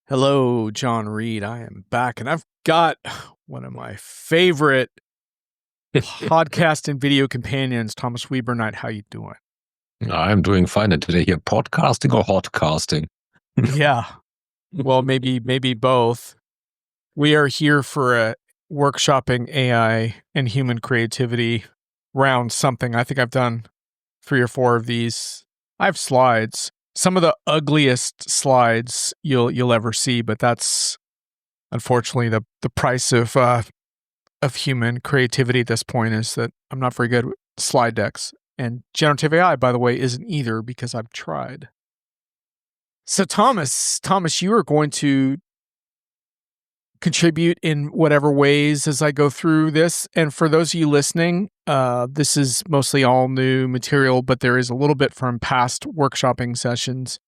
Hello, John Reed. I am back, and I've got one of my favorite podcast and video companions, Thomas Wieberneit. How you doing? I'm doing fine. And today here, podcasting or hotcasting? Yeah. Well, maybe both. We are here for a workshopping AI and human creativity round something. I think I've done 3 or 4 of these. I have slides. Some of the ugliest slides you'll ever see, but that's unfortunately the price of human creativity at this point is that I'm not very good with slide decks. And generative AI, by the way, isn't either because I've tried. So Thomas, you are going to contribute in whatever ways as I go through this. And for those of you listening, this is mostly all new material, but there is a little bit from past workshopping sessions.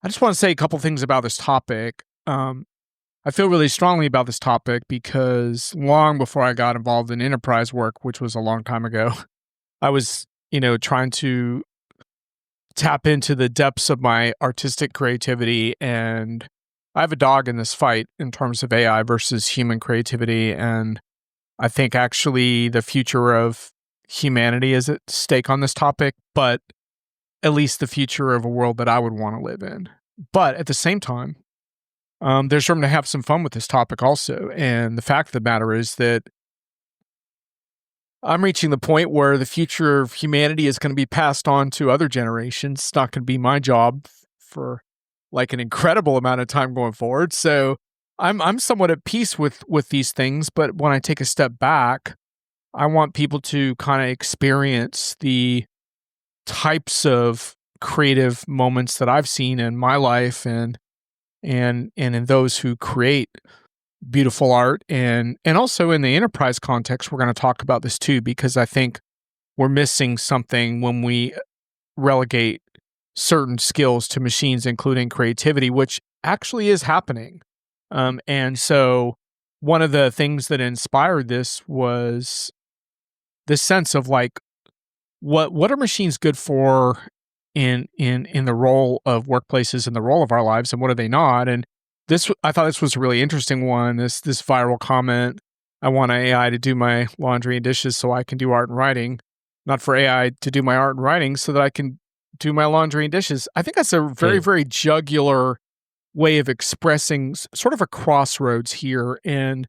I just want to say a couple things about this topic. I feel really strongly about this topic because long before I got involved in enterprise work, which was a long time ago, I was, trying to tap into the depths of my artistic creativity. And I have a dog in this fight in terms of AI versus human creativity. And I think actually the future of humanity is at stake on this topic, but at least the future of a world that I would want to live in. But at the same time, there's room to have some fun with this topic also. And the fact of the matter is that I'm reaching the point where the future of humanity is going to be passed on to other generations. It's not going to be my job for like an incredible amount of time going forward. So I'm somewhat at peace with these things. But when I take a step back, I want people to kind of experience the types of creative moments that I've seen in my life and in those who create beautiful art, and also in the enterprise context. We're going to talk about this too, because I think we're missing something when we relegate certain skills to machines, including creativity, which actually is happening. And so one of the things that inspired this was this sense of like, what are machines good for in the role of workplaces and the role of our lives, and what are they not? And I thought this was a really interesting one. This viral comment: I want AI to do my laundry and dishes so I can do art and writing, not for AI to do my art and writing so that I can do my laundry and dishes. I think that's a very, very jugular way of expressing sort of a crossroads here, and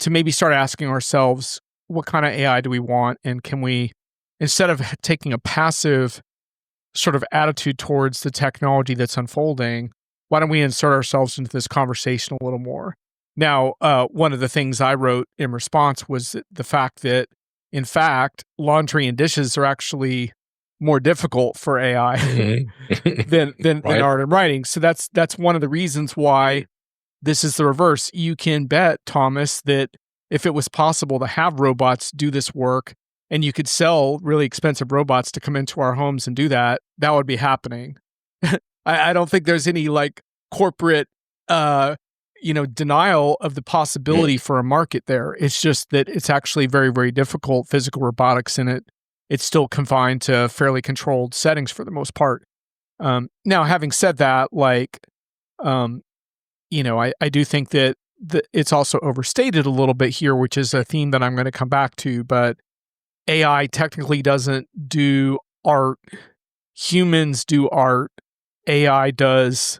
to maybe start asking ourselves, what kind of AI do we want? And can we, instead of taking a passive sort of attitude towards the technology that's unfolding, why don't we insert ourselves into this conversation a little more? Now, one of the things I wrote in response was the fact that, in fact, laundry and dishes are actually more difficult for AI than art and writing. So that's one of the reasons why this is the reverse. You can bet, Thomas, that if it was possible to have robots do this work, and you could sell really expensive robots to come into our homes and do that, that would be happening. I don't think there's any like corporate, denial of the possibility for a market there. It's just that it's actually very, very difficult. Physical robotics in it's still confined to fairly controlled settings for the most part. Now, having said that, I do think that it's also overstated a little bit here, which is a theme that I'm going to come back to. But AI technically doesn't do art. Humans do art. AI does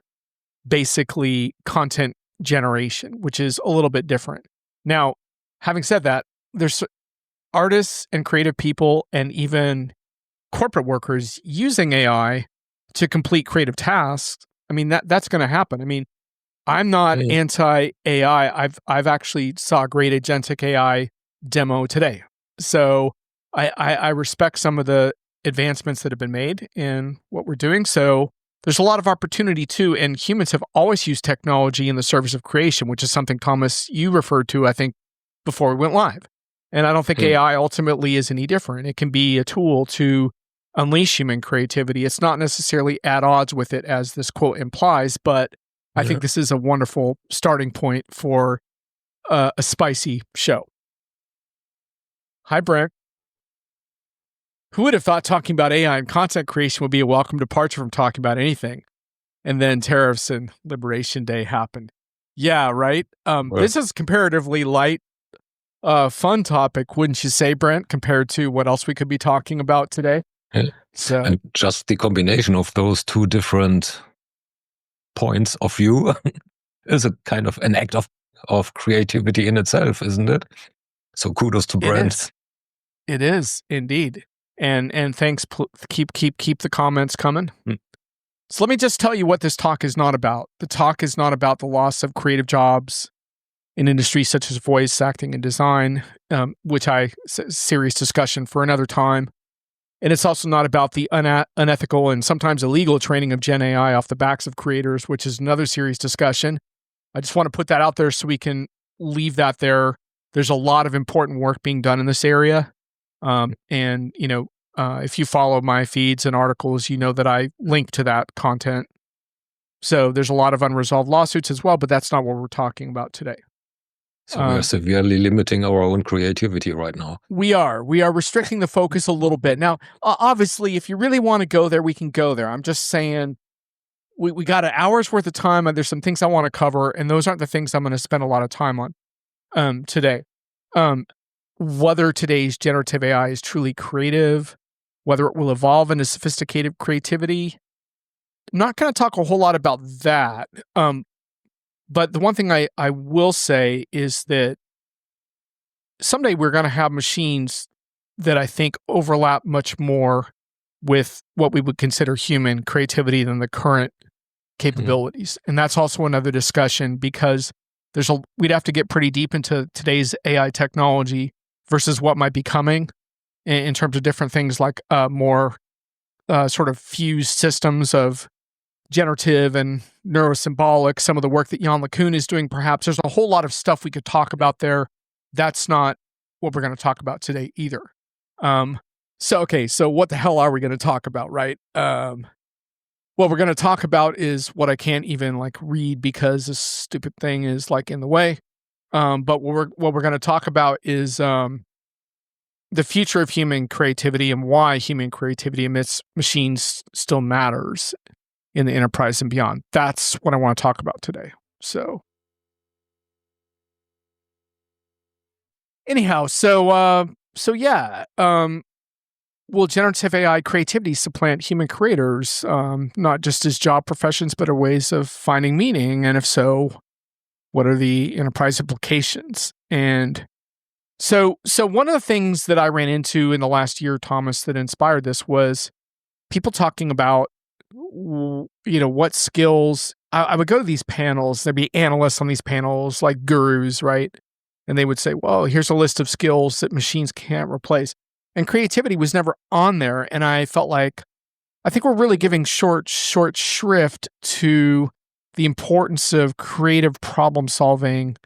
basically content generation, which is a little bit different. Now, having said that, there's artists and creative people and even corporate workers using AI to complete creative tasks. I mean, that's going to happen. I mean, I'm not anti-AI. I've actually saw a great agentic AI demo today. So I respect some of the advancements that have been made in what we're doing. So there's a lot of opportunity too. And humans have always used technology in the service of creation, which is something, Thomas, you referred to, I think, before we went live. And I don't think AI ultimately is any different. It can be a tool to unleash human creativity. It's not necessarily at odds with it, as this quote implies, but I think this is a wonderful starting point for a spicy show. Hi, Brent. Who would have thought talking about AI and content creation would be a welcome departure from talking about anything? and then tariffs and Liberation Day happened. Yeah, right. Well, This is comparatively light, fun topic, wouldn't you say, Brent, compared to what else we could be talking about today? yeah. So, And just the combination of those two different points of view is a kind of an act of creativity in itself, isn't it? So kudos to Brent. It is indeed. And thanks. Keep the comments coming. So let me just tell you what this talk is not about. The talk is not about the loss of creative jobs in industries such as voice acting and design, which serious discussion for another time. And it's also not about the unethical and sometimes illegal training of Gen AI off the backs of creators, which is another serious discussion. I just want to put that out there so we can leave that there. There's a lot of important work being done in this area. And, if you follow my feeds and articles, you know that I link to that content. So there's a lot of unresolved lawsuits as well, but that's not what we're talking about today. So we are severely limiting our own creativity right now. We are restricting the focus a little bit. Now, obviously, if you really want to go there, we can go there. I'm just saying we got an hour's worth of time, and there's some things I want to cover, and those aren't the things I'm going to spend a lot of time on today. Whether today's generative AI is truly creative, whether it will evolve into sophisticated creativity, I'm not going to talk a whole lot about that. But the one thing I will say is that someday we're going to have machines that I think overlap much more with what we would consider human creativity than the current capabilities. And that's also another discussion, because we'd have to get pretty deep into today's AI technology versus what might be coming in terms of different things like more sort of fused systems of generative and neurosymbolic, some of the work that Jan LeCun is doing, perhaps. There's a whole lot of stuff we could talk about there. That's not what we're going to talk about today either. So what the hell are we going to talk about, right? What we're going to talk about is what I can't even read because this stupid thing is in the way. But what we're going to talk about is the future of human creativity and why human creativity amidst machines still matters in the enterprise and beyond. That's what I want to talk about today. So anyhow, will generative AI creativity supplant human creators, not just as job professions, but as ways of finding meaning? And if so, what are the enterprise implications? And so one of the things that I ran into in the last year, Thomas, that inspired this was people talking about, what skills. I would go to these panels. There'd be analysts on these panels, like gurus, right? And they would say, well, here's a list of skills that machines can't replace. And creativity was never on there. And I felt like, I think we're really giving short shrift to the importance of creative problem solving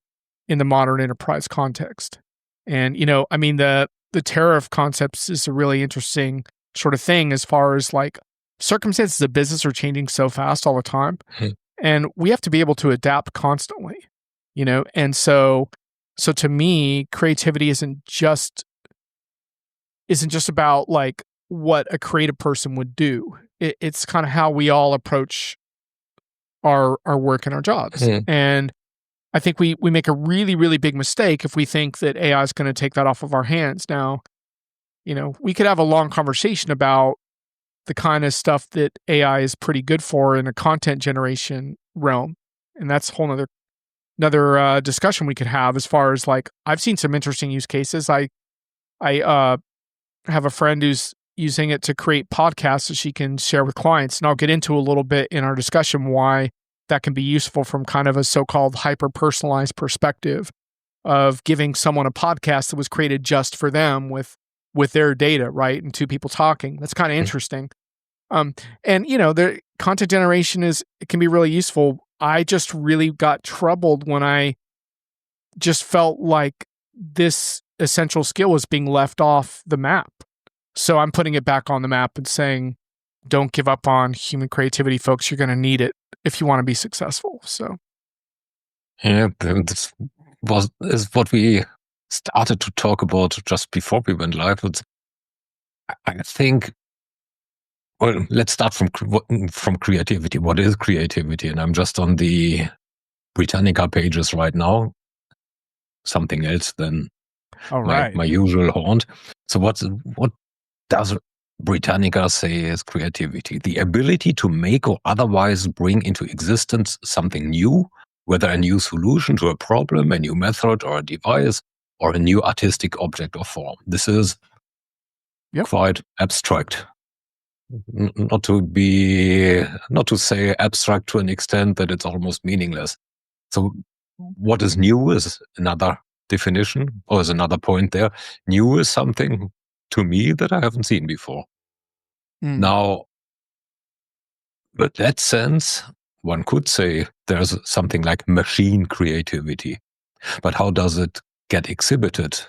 in the modern enterprise context. And, the tariff concepts is a really interesting sort of thing, as far as circumstances of business are changing so fast all the time. And we have to be able to adapt constantly, And so to me, creativity isn't just about what a creative person would do. It's kind of how we all approach our work and our jobs. And I think we make a really, really big mistake if we think that AI is going to take that off of our hands. Now, we could have a long conversation about the kind of stuff that AI is pretty good for in a content generation realm. And that's a whole another discussion we could have, as far as I've seen some interesting use cases. I have a friend who's using it to create podcasts that she can share with clients. And I'll get into a little bit in our discussion why that can be useful from kind of a so-called hyper-personalized perspective of giving someone a podcast that was created just for them with their data, right? And two people talking. That's kind of interesting. And the content generation it can be really useful. I just really got troubled when I just felt like this essential skill was being left off the map. So I'm putting it back on the map and saying, don't give up on human creativity, folks. You're going to need it if you want to be successful. So, yeah, this is what we started to talk about just before we went live. I think Well, let's start from creativity. What is creativity? And I'm just on the Britannica pages right now. Something else than All my right. usual haunt. So what does Britannica say is creativity? The ability to make or otherwise bring into existence something new, whether a new solution to a problem, a new method or a device, or a new artistic object or form. This is quite abstract. Not to say abstract to an extent that it's almost meaningless. So what is new is another definition, or is another point there. New is something to me that I haven't seen before. Now, in that sense, one could say there's something like machine creativity, but how does it get exhibited?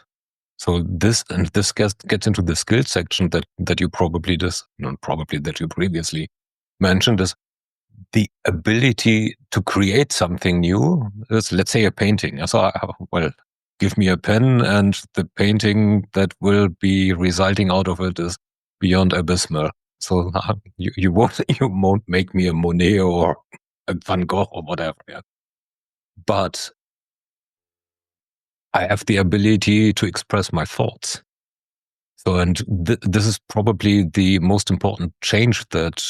So this gets into the skill section that you that you previously mentioned, is the ability to create something new. Is, let's say, a painting. So, well, give me a pen, and the painting that will be resulting out of it is beyond abysmal. So you won't make me a Monet or a Van Gogh or whatever. Yeah. But I have the ability to express my thoughts. So, and this is probably the most important change that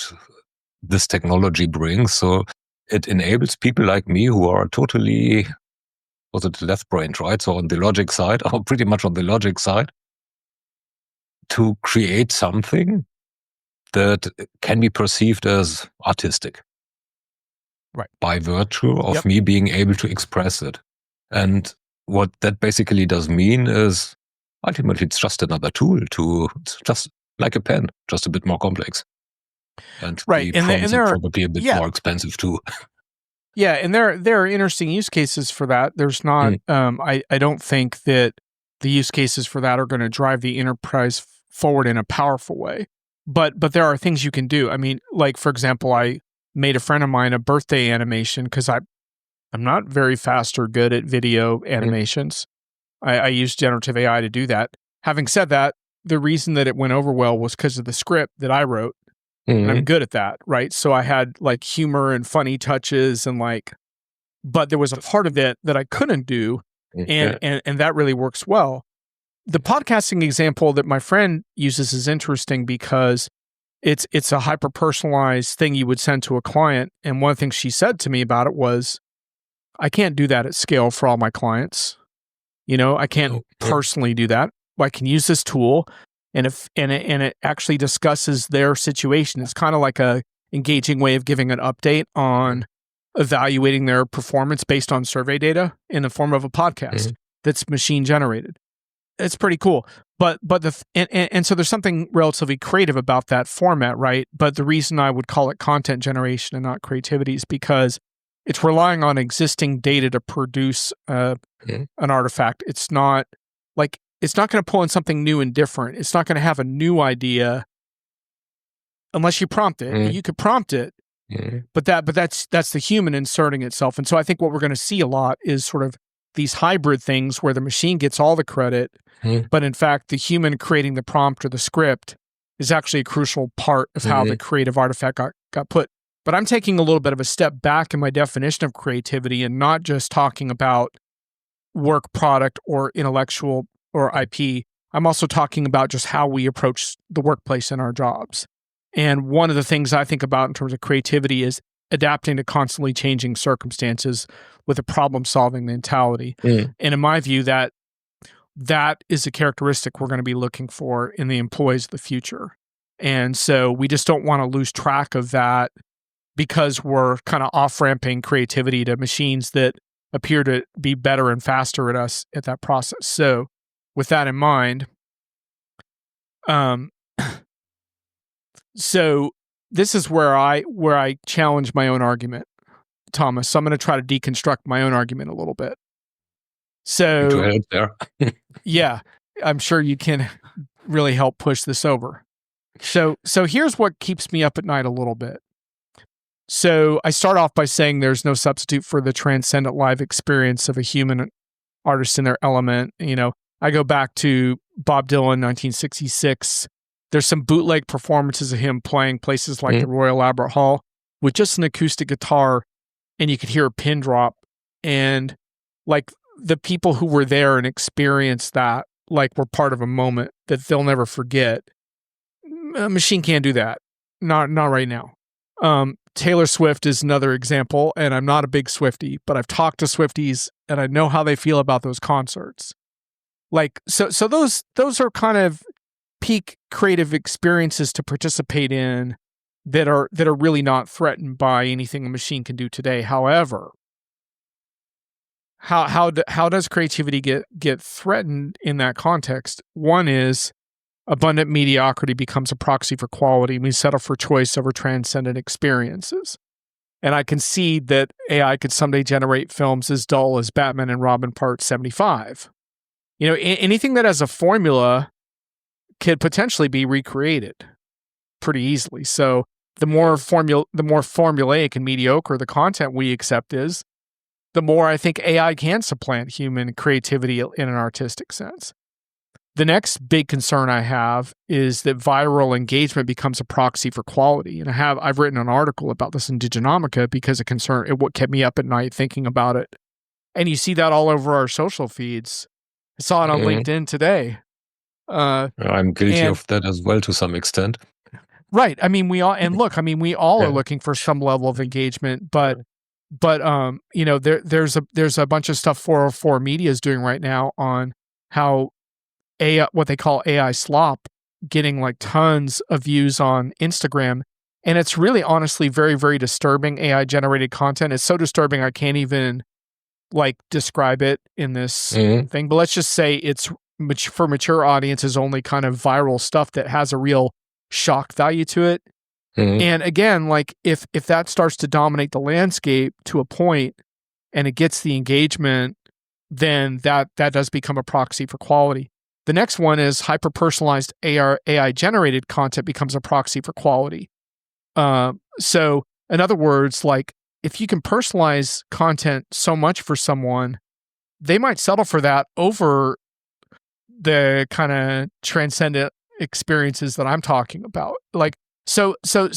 this technology brings. So it enables people like me who are totally, was it left-brained, right? So on the logic side, or pretty much on the logic side, to create something that can be perceived as artistic. Right. By virtue of me being able to express it. And what that basically does mean is ultimately it's just another tool it's just like a pen, just a bit more complex. And the prompts are probably a bit more expensive too. Yeah, and there are interesting use cases for that. There's not, I don't think that the use cases for that are going to drive the enterprise forward in a powerful way. But there are things you can do. I mean, like, for example, I made a friend of mine a birthday animation because I'm not very fast or good at video animations. I use generative AI to do that. Having said that, the reason that it went over well was because of the script that I wrote. And I'm good at that, right? So I had like humor and funny touches and but there was a part of it that I couldn't do, and that really works well. The podcasting example that my friend uses is interesting because it's a hyper personalized thing you would send to a client. And one of the things she said to me about it was, I can't do that at scale for all my clients. I can't personally do that. I can use this tool, and it actually discusses their situation. It's kind of like a engaging way of giving an update on evaluating their performance based on survey data in the form of a podcast that's machine generated. It's pretty cool. But so there's something relatively creative about that format, right? But the reason I would call it content generation and not creativity is because it's relying on existing data to produce an artifact. It's not going to pull in something new and different. It's not going to have a new idea unless you prompt it. And you could prompt it, but that's the human inserting itself. And so I think what we're going to see a lot is sort of these hybrid things where the machine gets all the credit, but in fact the human creating the prompt or the script is actually a crucial part of how the creative artifact got put. But I'm taking a little bit of a step back in my definition of creativity and not just talking about work product or intellectual or IP. I'm also talking about just how we approach the workplace and our jobs. And one of the things I think about in terms of creativity is adapting to constantly changing circumstances with a problem-solving mentality. And in my view, that is a characteristic we're going to be looking for in the employees of the future. And so we just don't want to lose track of that because we're kind of off-ramping creativity to machines that appear to be better and faster at us at that process. So with that in mind, so this is where I challenge my own argument, Thomas. So I'm going to try to deconstruct my own argument a little bit. So yeah, I'm sure you can really help push this over. So here's what keeps me up at night a little bit. So I start off by saying there's no substitute for the transcendent live experience of a human artist in their element. I go back to Bob Dylan, 1966, There's some bootleg performances of him playing places like the Royal Albert Hall with just an acoustic guitar, and you could hear a pin drop. And like the people who were there and experienced that, like, were part of a moment that they'll never forget. A machine can't do that. Not right now. Taylor Swift is another example, and I'm not a big Swiftie, but I've talked to Swifties and I know how they feel about those concerts. Like, so those are kind of peak creative experiences to participate in that are really not threatened by anything a machine can do today. However, how does creativity get threatened in that context? One is abundant mediocrity becomes a proxy for quality. We settle for choice over transcendent experiences. And I concede that AI could someday generate films as dull as Batman and Robin Part 75. Anything that has a formula could potentially be recreated pretty easily. So the more formulaic and mediocre the content we accept is, the more I think AI can supplant human creativity in an artistic sense. The next big concern I have is that viral engagement becomes a proxy for quality. And I've written an article about this in Diginomica because what kept me up at night thinking about it. And you see that all over our social feeds. I saw it on LinkedIn today. I'm guilty of that as well to some extent. Right. I mean, we all are looking for some level of engagement, but there's a bunch of stuff 404 Media is doing right now on how AI, what they call AI slop, getting like tons of views on Instagram. And it's really honestly very, very disturbing. AI generated content. It's so disturbing I can't even like describe it in this thing. But let's just say it's for mature audiences only kind of viral stuff that has a real shock value to it. And again, like if that starts to dominate the landscape to a point and it gets the engagement, then that does become a proxy for quality. The next one is hyper-personalized AI-generated content becomes a proxy for quality. So in other words, like if you can personalize content so much for someone, they might settle for that over the kind of transcendent experiences that I'm talking about. Like, so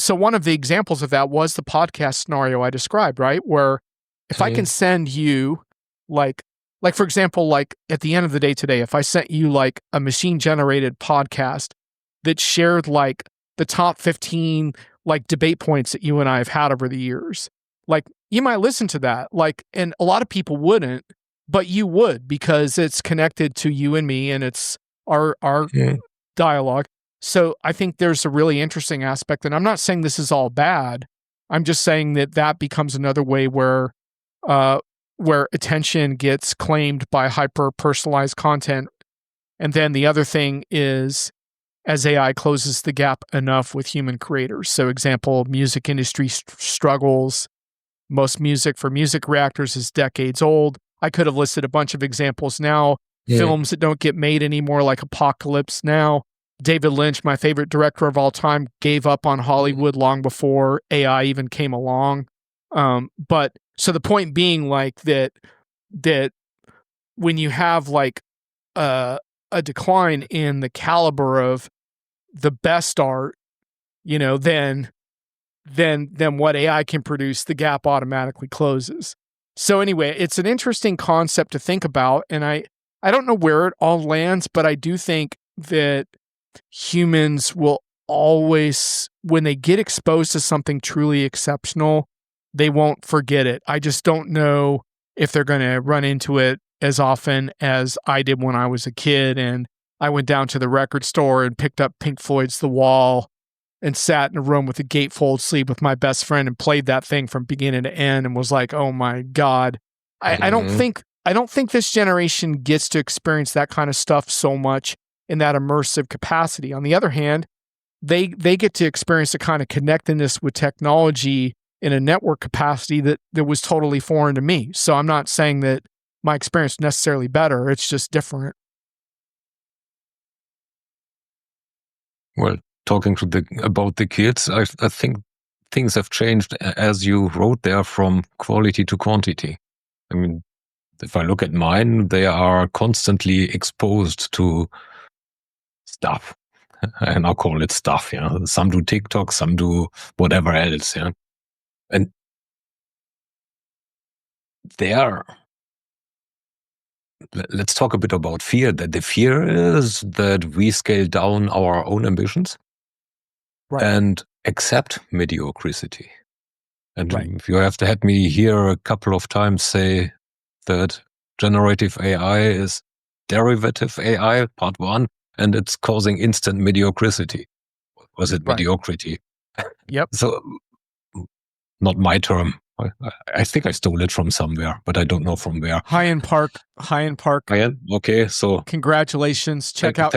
one of the examples of that was the podcast scenario I described, right? Where if I can send you like for example, like at the end of the day today, if I sent you like a machine generated podcast that shared like the top 15 like debate points that you and I have had over the years, like you might listen to that, like, and a lot of people wouldn't, but you would because it's connected to you and me and it's our dialogue. So I think there's a really interesting aspect, and I'm not saying this is all bad. I'm just saying that becomes another way where attention gets claimed by hyper-personalized content. And then the other thing is, as AI closes the gap enough with human creators. So example, music industry struggles. Most music for music reactors is decades old. I could have listed a bunch of examples now. Films that don't get made anymore, like Apocalypse Now. David Lynch, my favorite director of all time, gave up on Hollywood long before AI even came along. But so the point being like that when you have like a decline in the caliber of the best art, then what AI can produce, the gap automatically closes. So anyway, it's an interesting concept to think about. And I don't know where it all lands, but I do think that humans will always, when they get exposed to something truly exceptional, they won't forget it. I just don't know if they're going to run into it as often as I did when I was a kid. And I went down to the record store and picked up Pink Floyd's The Wall and sat in a room with a gatefold sleeve with my best friend and played that thing from beginning to end and was like, oh my God. I don't think this generation gets to experience that kind of stuff so much in that immersive capacity. On the other hand, they get to experience a kind of connectedness with technology in a network capacity that was totally foreign to me. So I'm not saying that my experience is necessarily better. It's just different. Well, talking about the kids, I think things have changed, as you wrote there, from quality to quantity. I mean, if I look at mine, they are constantly exposed to stuff. I now call it stuff. Some do TikTok, some do whatever else. And there, let's talk a bit about fear. That the fear is that we scale down our own ambitions and accept mediocrity. And you have to had me here a couple of times say that generative AI is derivative AI, part one, and it's causing instant mediocrity. Was it mediocrity? Yep. So, not my term. I think I stole it from somewhere, but I don't know from where. High-end Park. Okay, so congratulations. Check out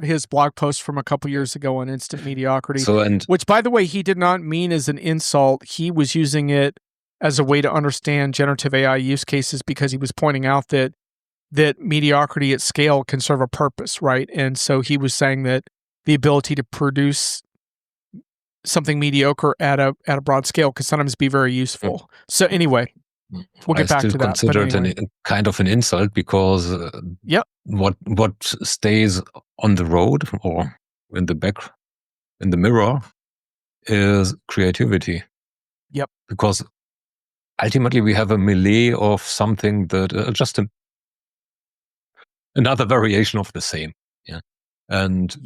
his blog post from a couple years ago on instant mediocrity. Which, by the way, he did not mean as an insult. He was using it as a way to understand generative AI use cases because he was pointing out that mediocrity at scale can serve a purpose, right? And so he was saying that the ability to produce something mediocre at a broad scale can sometimes be very useful. So anyway, we'll get back to that. I still consider it kind of an insult because what stays on the road or in the mirror is creativity. Yep. Because ultimately we have a melee of something that just another variation of the same. Yeah. And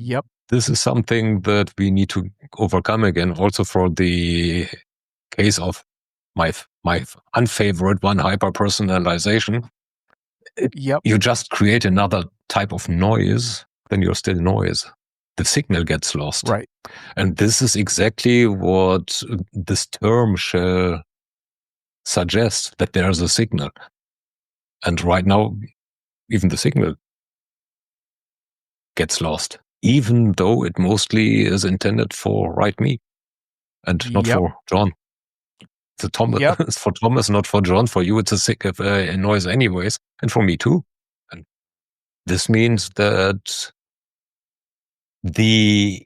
this is something that we need to overcome again, also for the case of my unfavorite one, hyper-personalization. You just create another type of noise, then you're still noise. The signal gets lost. Right. And this is exactly what this term shall suggest, that there's a signal. And right now, even the signal gets lost, even though it mostly is intended for me and not for John. It's for Thomas, not for John. For you, it's a noise anyways, and for me too. And this means that the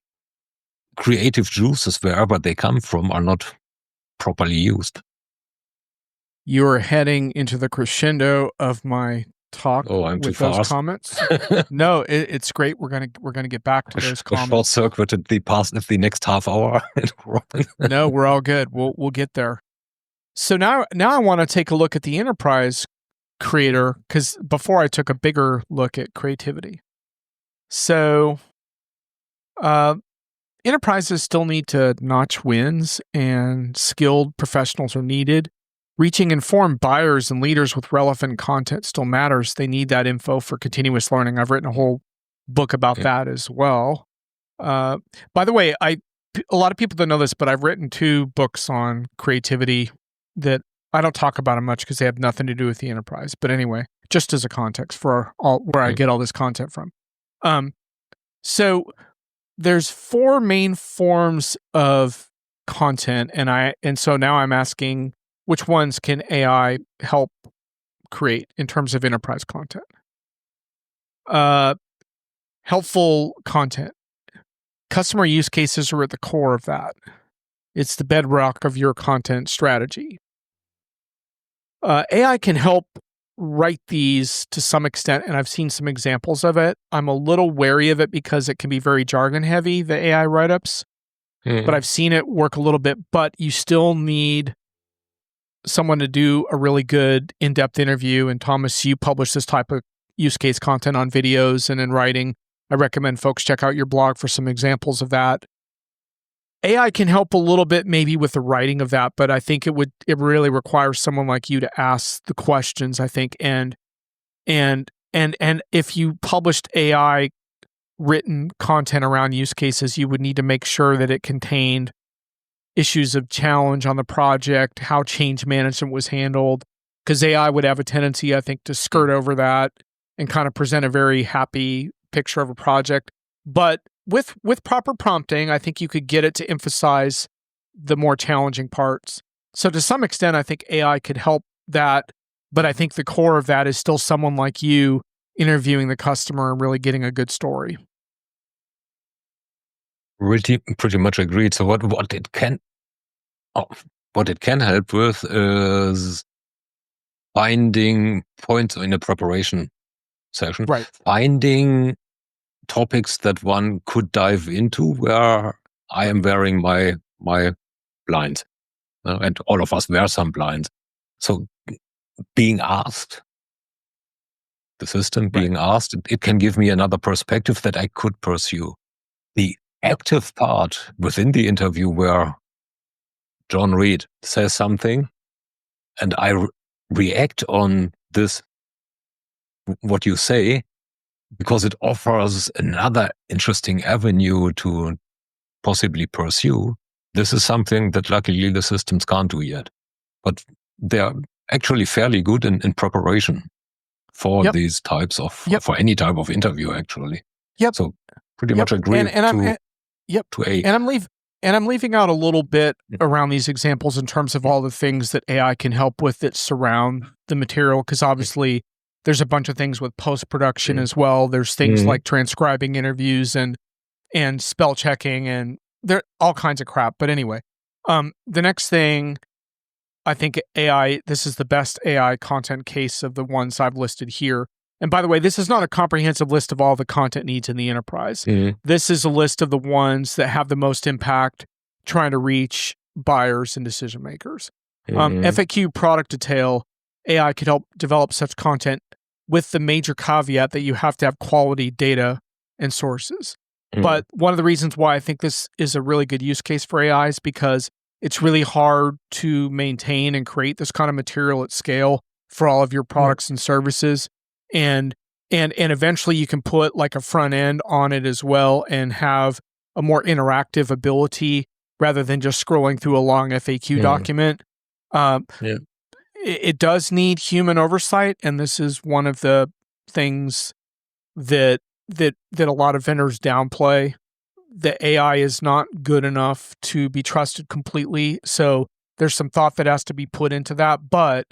creative juices, wherever they come from, are not properly used. You're heading into the crescendo of my talk with those comments. No, it's great. We're gonna get back to those comments. Short circuited the next half hour. No, we're all good. We'll get there. So now I want to take a look at the enterprise creator, because before I took a bigger look at creativity. So enterprises still need to notch wins, and skilled professionals are needed. Reaching informed buyers and leaders with relevant content still matters. They need that info for continuous learning. I've written a whole book about that as well. By the way, a lot of people don't know this, but I've written 2 books on creativity that I don't talk about them much because they have nothing to do with the enterprise. But anyway, just as a context for where I get all this content from. So there's 4 main forms of content, and so now I'm asking, which ones can AI help create in terms of enterprise content? Helpful content. Customer use cases are at the core of that. It's the bedrock of your content strategy. AI can help write these to some extent, and I've seen some examples of it. I'm a little wary of it because it can be very jargon heavy, the AI write-ups, but I've seen it work a little bit. But you still need someone to do a really good in-depth interview. And Thomas, you publish this type of use case content on videos and in writing. I recommend folks check out your blog for some examples of that. AI can help a little bit maybe with the writing of that, but I think it really requires someone like you to ask the questions, I think. And if you published AI written content around use cases, you would need to make sure that it contained issues of challenge on the project, how change management was handled, because AI would have a tendency, I think, to skirt over that and kind of present a very happy picture of a project. But with proper prompting, I think you could get it to emphasize the more challenging parts. So to some extent, I think AI could help that, but I think the core of that is still someone like you interviewing the customer and really getting a good story. Really, pretty much agreed. So what it can help with is finding points in a preparation session, finding topics that one could dive into where I am wearing my blind, and all of us wear some blinds. So being asked, the system being asked, it can give me another perspective that I could pursue. The active part within the interview where John Reed says something and I react on this, what you say, because it offers another interesting avenue to possibly pursue. This is something that luckily the systems can't do yet. But they're actually fairly good in preparation for these types of, for any type of interview, actually. So pretty much agree to A. And I'm leaving out a little bit around these examples in terms of all the things that AI can help with that surround the material, because obviously there's a bunch of things with post-production as well. There's things like transcribing interviews and spell checking, and there all kinds of crap. But anyway, the next thing, I think AI, this is the best AI content case of the ones I've listed here. And by the way, this is not a comprehensive list of all the content needs in the enterprise. This is a list of the ones that have the most impact trying to reach buyers and decision makers. FAQ product detail, AI could help develop such content with the major caveat that you have to have quality data and sources. But one of the reasons why I think this is a really good use case for AI is because it's really hard to maintain and create this kind of material at scale for all of your products and services. And eventually you can put like a front end on it as well and have a more interactive ability rather than just scrolling through a long FAQ document. It does need human oversight, and this is one of the things that a lot of vendors downplay. The AI is not good enough to be trusted completely, so there's some thought that has to be put into that, but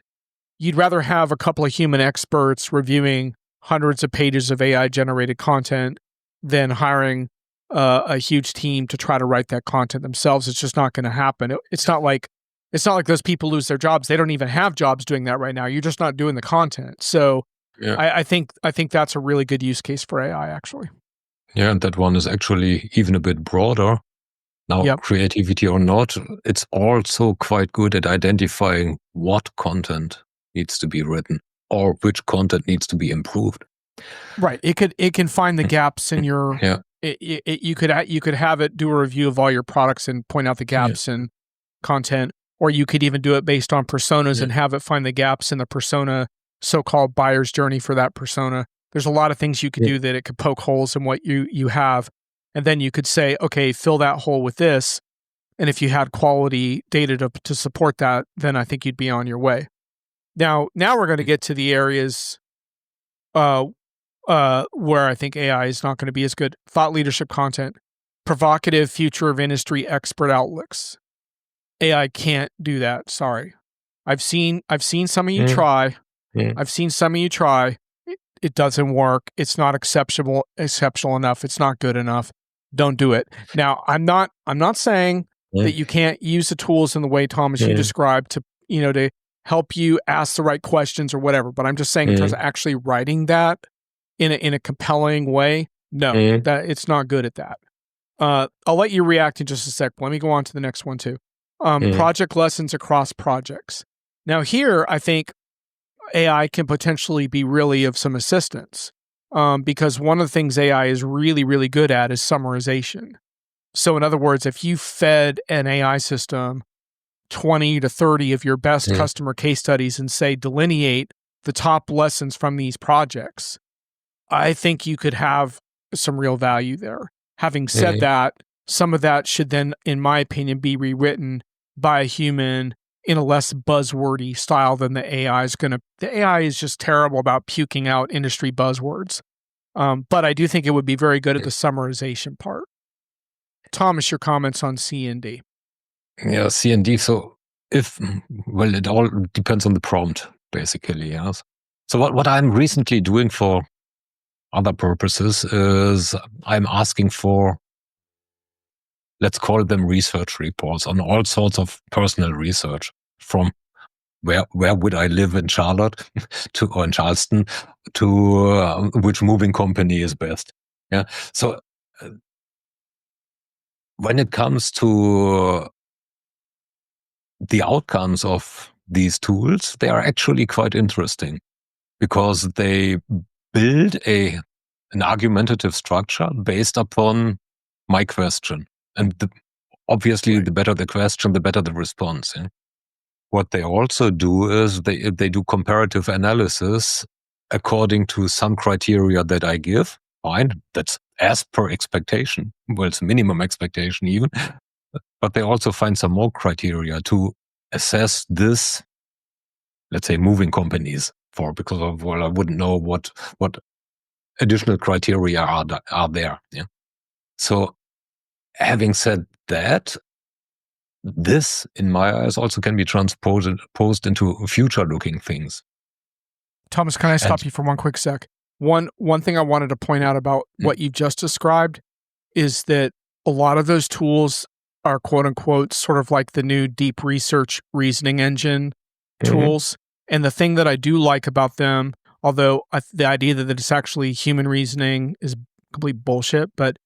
you'd rather have a couple of human experts reviewing hundreds of pages of AI-generated content than hiring a huge team to try to write that content themselves. It's just not going to happen. It's not like those people lose their jobs. They don't even have jobs doing that right now. You're just not doing the content. So I think that's a really good use case for AI, actually. Yeah, and that one is actually even a bit broader. Now, creativity or not, it's also quite good at identifying what content needs to be written or which content needs to be improved. Right. It can find the gaps in your. You could have it do a review of all your products and point out the gaps in content, or you could even do it based on personas and have it find the gaps in the persona, so-called buyer's journey for that persona. There's a lot of things you could do that it could poke holes in what you have. And then you could say, okay, fill that hole with this. And if you had quality data to support that, then I think you'd be on your way. Now we're going to get to the areas where I think AI is not going to be as good. Thought leadership content, provocative future of industry expert outlooks. AI can't do that. Sorry. I've seen some of you try. I've seen some of you try. It doesn't work. It's not exceptional enough. It's not good enough. Don't do it. Now, I'm not saying that you can't use the tools in the way, Thomas, you described to help you ask the right questions or whatever. But I'm just saying in terms of actually writing that in a compelling way, no, that it's not good at that. I'll let you react in just a sec. Let me go on to the next one too. Project lessons across projects. Now here, I think AI can potentially be really of some assistance because one of the things AI is really, really good at is summarization. So in other words, if you fed an AI system 20 to 30 of your best customer case studies and say, delineate the top lessons from these projects, I think you could have some real value there. Having said that, some of that should then, in my opinion, be rewritten by a human in a less buzzwordy style than the AI is going to. The AI is just terrible about puking out industry buzzwords. But I do think it would be very good at the summarization part. Thomas, your comments on C and D. Yeah, C and D. So it all depends on the prompt, basically. Yes. So what I'm recently doing for other purposes is I'm asking for, let's call them research reports on all sorts of personal research, from where would I live in Charlotte or in Charleston to which moving company is best. Yeah. So when it comes to the outcomes of these tools, they are actually quite interesting because they build an argumentative structure based upon my question. And obviously, the better the question, the better the response. Yeah? What they also do is they do comparative analysis according to some criteria that I give. Fine, that's as per expectation. Well, it's minimum expectation even. But they also find some more criteria to assess this, let's say, moving companies for, because of, well, I wouldn't know what additional criteria are there. Yeah. So having said that, this, in my eyes, also can be transposed into future-looking things. Thomas, can I stop you for one quick sec? One thing I wanted to point out about what you've just described is that a lot of those tools are quote unquote sort of like the new deep research reasoning engine tools. And the thing that I do like about them, although the idea that it's actually human reasoning is complete bullshit, but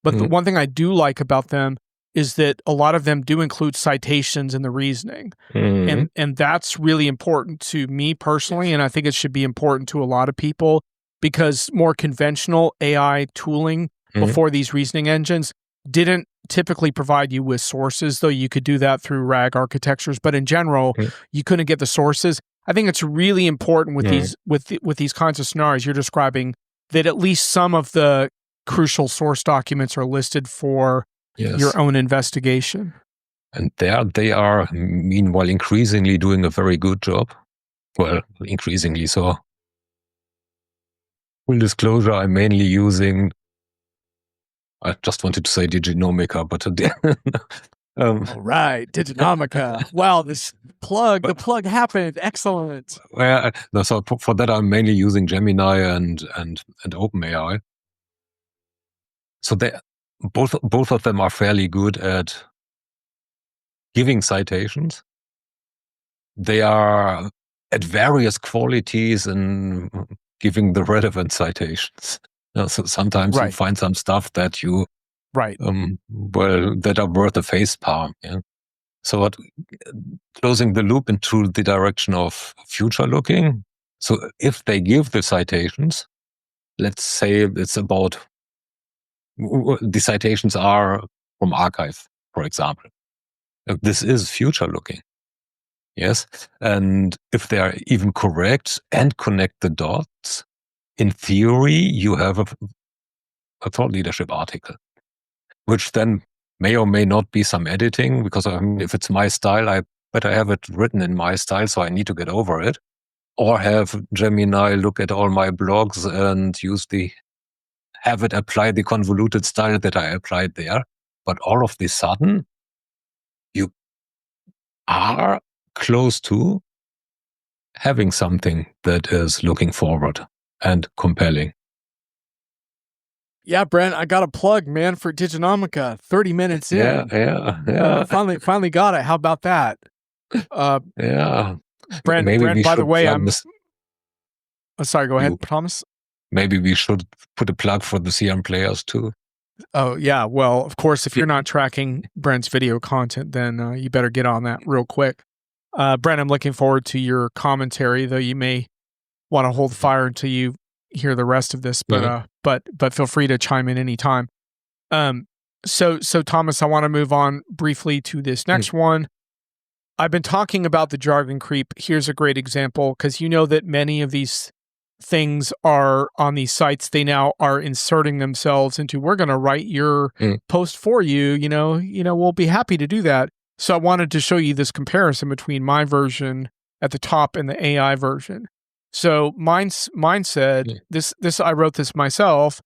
the one thing I do like about them is that a lot of them do include citations in the reasoning. And that's really important to me personally, and I think it should be important to a lot of people, because more conventional AI tooling before these reasoning engines didn't typically provide you with sources, though you could do that through RAG architectures, but in general, you couldn't get the sources. I think it's really important with these kinds of scenarios you're describing that at least some of the crucial source documents are listed for your own investigation. And there they are, meanwhile, increasingly doing a very good job. Well, increasingly so. Full disclosure, I'm mainly using, I just wanted to say Diginomica, but all right, Diginomica. Wow, the plug happened. Excellent. Well, no, so for that, I'm mainly using Gemini and OpenAI. So both of them are fairly good at giving citations. They are at various qualities in giving the relevant citations. So sometimes you find some stuff that you, that are worth a face palm. Yeah. So closing the loop into the direction of future looking. So if they give the citations, let's say it's about, the citations are from archive, for example. This is future looking. Yes. And if they are even correct and connect the dots, in theory, you have a thought leadership article, which then may or may not be some editing, because if it's my style, I better have it written in my style, so I need to get over it. Or have Gemini look at all my blogs and have it apply the convoluted style that I applied there. But all of the sudden, you are close to having something that is looking forward and compelling. Yeah, Brent, I got a plug, man, for Diginomica. 30 minutes in. Yeah. Finally got it. How about that? Yeah. Brent, by the way, sorry, go ahead, Thomas. Maybe we should put a plug for the CRM players too. Oh, yeah. Well, of course, if you're not tracking Brent's video content, then you better get on that real quick. Brent, I'm looking forward to your commentary, though you may want to hold fire until you hear the rest of this, but feel free to chime in anytime. So Thomas, I want to move on briefly to this next one. I've been talking about the jargon creep. Here's a great example, because you know that many of these things are on these sites. They now are inserting themselves into, we're going to write your post for you. You know, we'll be happy to do that. So I wanted to show you this comparison between my version at the top and the AI version. So mine said, this I wrote this myself,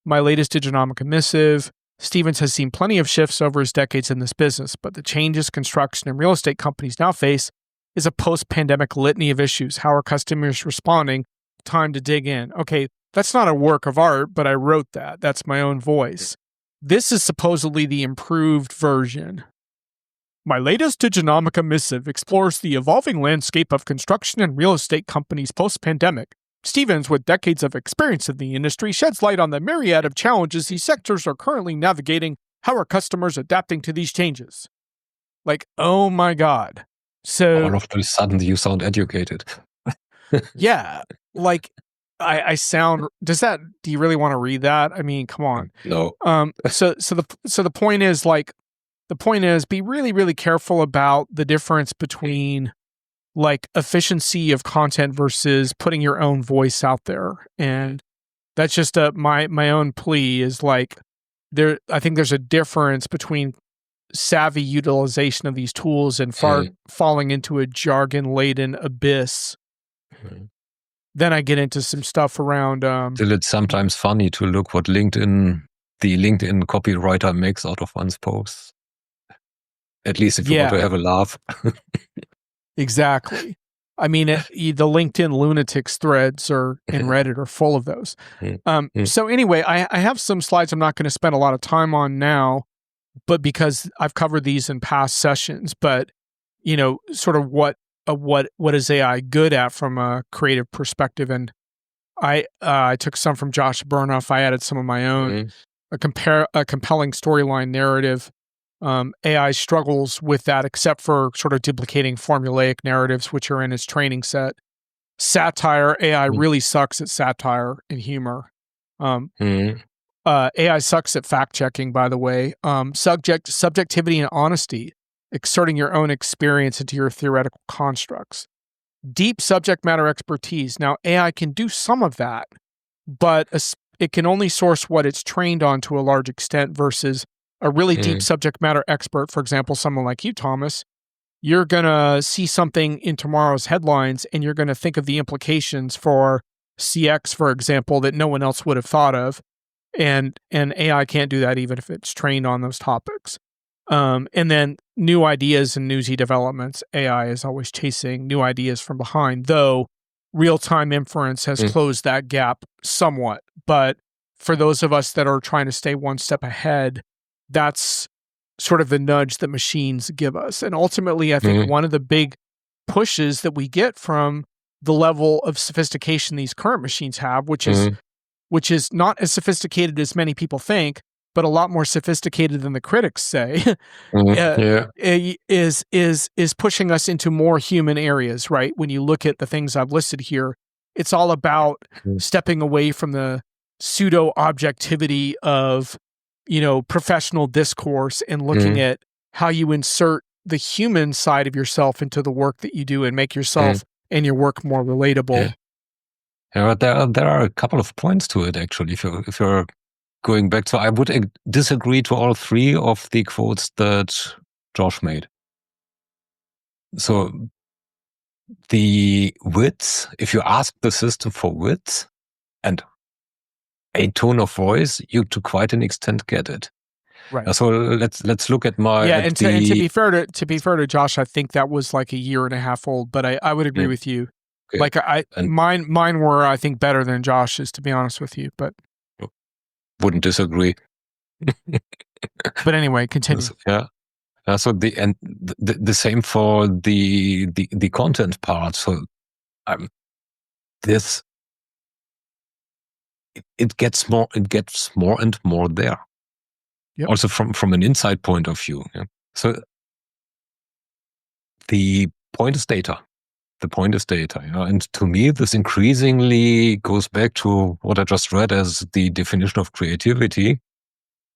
my latest Diginomica missive. Stevens has seen plenty of shifts over his decades in this business, but the changes construction and real estate companies now face is a post-pandemic litany of issues. How are customers responding? Time to dig in. Okay, that's not a work of art, but I wrote that. That's my own voice. This is supposedly the improved version. My latest Diginomica missive explores the evolving landscape of construction and real estate companies post-pandemic. Stevens, with decades of experience in the industry, sheds light on the myriad of challenges these sectors are currently navigating. How are customers adapting to these changes? Like, oh my God. So all of a sudden you sound educated. yeah, like I sound, do you really want to read that? I mean, come on. No. So the point is be really, really careful about the difference between like efficiency of content versus putting your own voice out there. And that's just my own plea is like I think there's a difference between savvy utilization of these tools and falling into a jargon laden abyss. Then I get into some stuff around Still, it's sometimes funny to look what the LinkedIn copywriter makes out of one's posts. At least if you want to have a laugh. Exactly. I mean, the LinkedIn lunatics threads in Reddit are full of those. So anyway, I have some slides I'm not going to spend a lot of time on now, but because I've covered these in past sessions, but sort of what is AI good at from a creative perspective. And I took some from Josh Burnoff. I added some of my own, a compelling storyline narrative. AI struggles with that, except for sort of duplicating formulaic narratives, which are in its training set. Satire, AI really sucks at satire and humor. AI sucks at fact checking, by the way. Subjectivity and honesty, exerting your own experience into your theoretical constructs. Deep subject matter expertise. Now, AI can do some of that, but it can only source what it's trained on to a large extent versus a really deep subject matter expert, for example, someone like you, Thomas. You're going to see something in tomorrow's headlines and you're going to think of the implications for CX, for example, that no one else would have thought of. And AI can't do that even if it's trained on those topics. And then new ideas and newsy developments. AI is always chasing new ideas from behind, though real-time inference has closed that gap somewhat. But for those of us that are trying to stay one step ahead, that's sort of the nudge that machines give us. And ultimately, I think one of the big pushes that we get from the level of sophistication these current machines have, which is not as sophisticated as many people think, but a lot more sophisticated than the critics say, is pushing us into more human areas, right? When you look at the things I've listed here, it's all about stepping away from the pseudo objectivity of professional discourse and looking at how you insert the human side of yourself into the work that you do and make yourself and your work more relatable. Yeah, there are a couple of points to it, actually. If you're going back to, I would disagree to all three of the quotes that Josh made. So the width, if you ask the system for width and a tone of voice, you to quite an extent get it. Right. So let's look at my and to be fair to Josh, I think that was like a year and a half old, but I would agree with you. Okay. Like mine were, I think, better than Josh's, to be honest with you, but wouldn't disagree. But anyway, continue. So the same for the content part. So this it gets more and more there. Yep. Also from an insight point of view. Yeah? So the point is data. The point is data. And to me, this increasingly goes back to what I just read as the definition of creativity.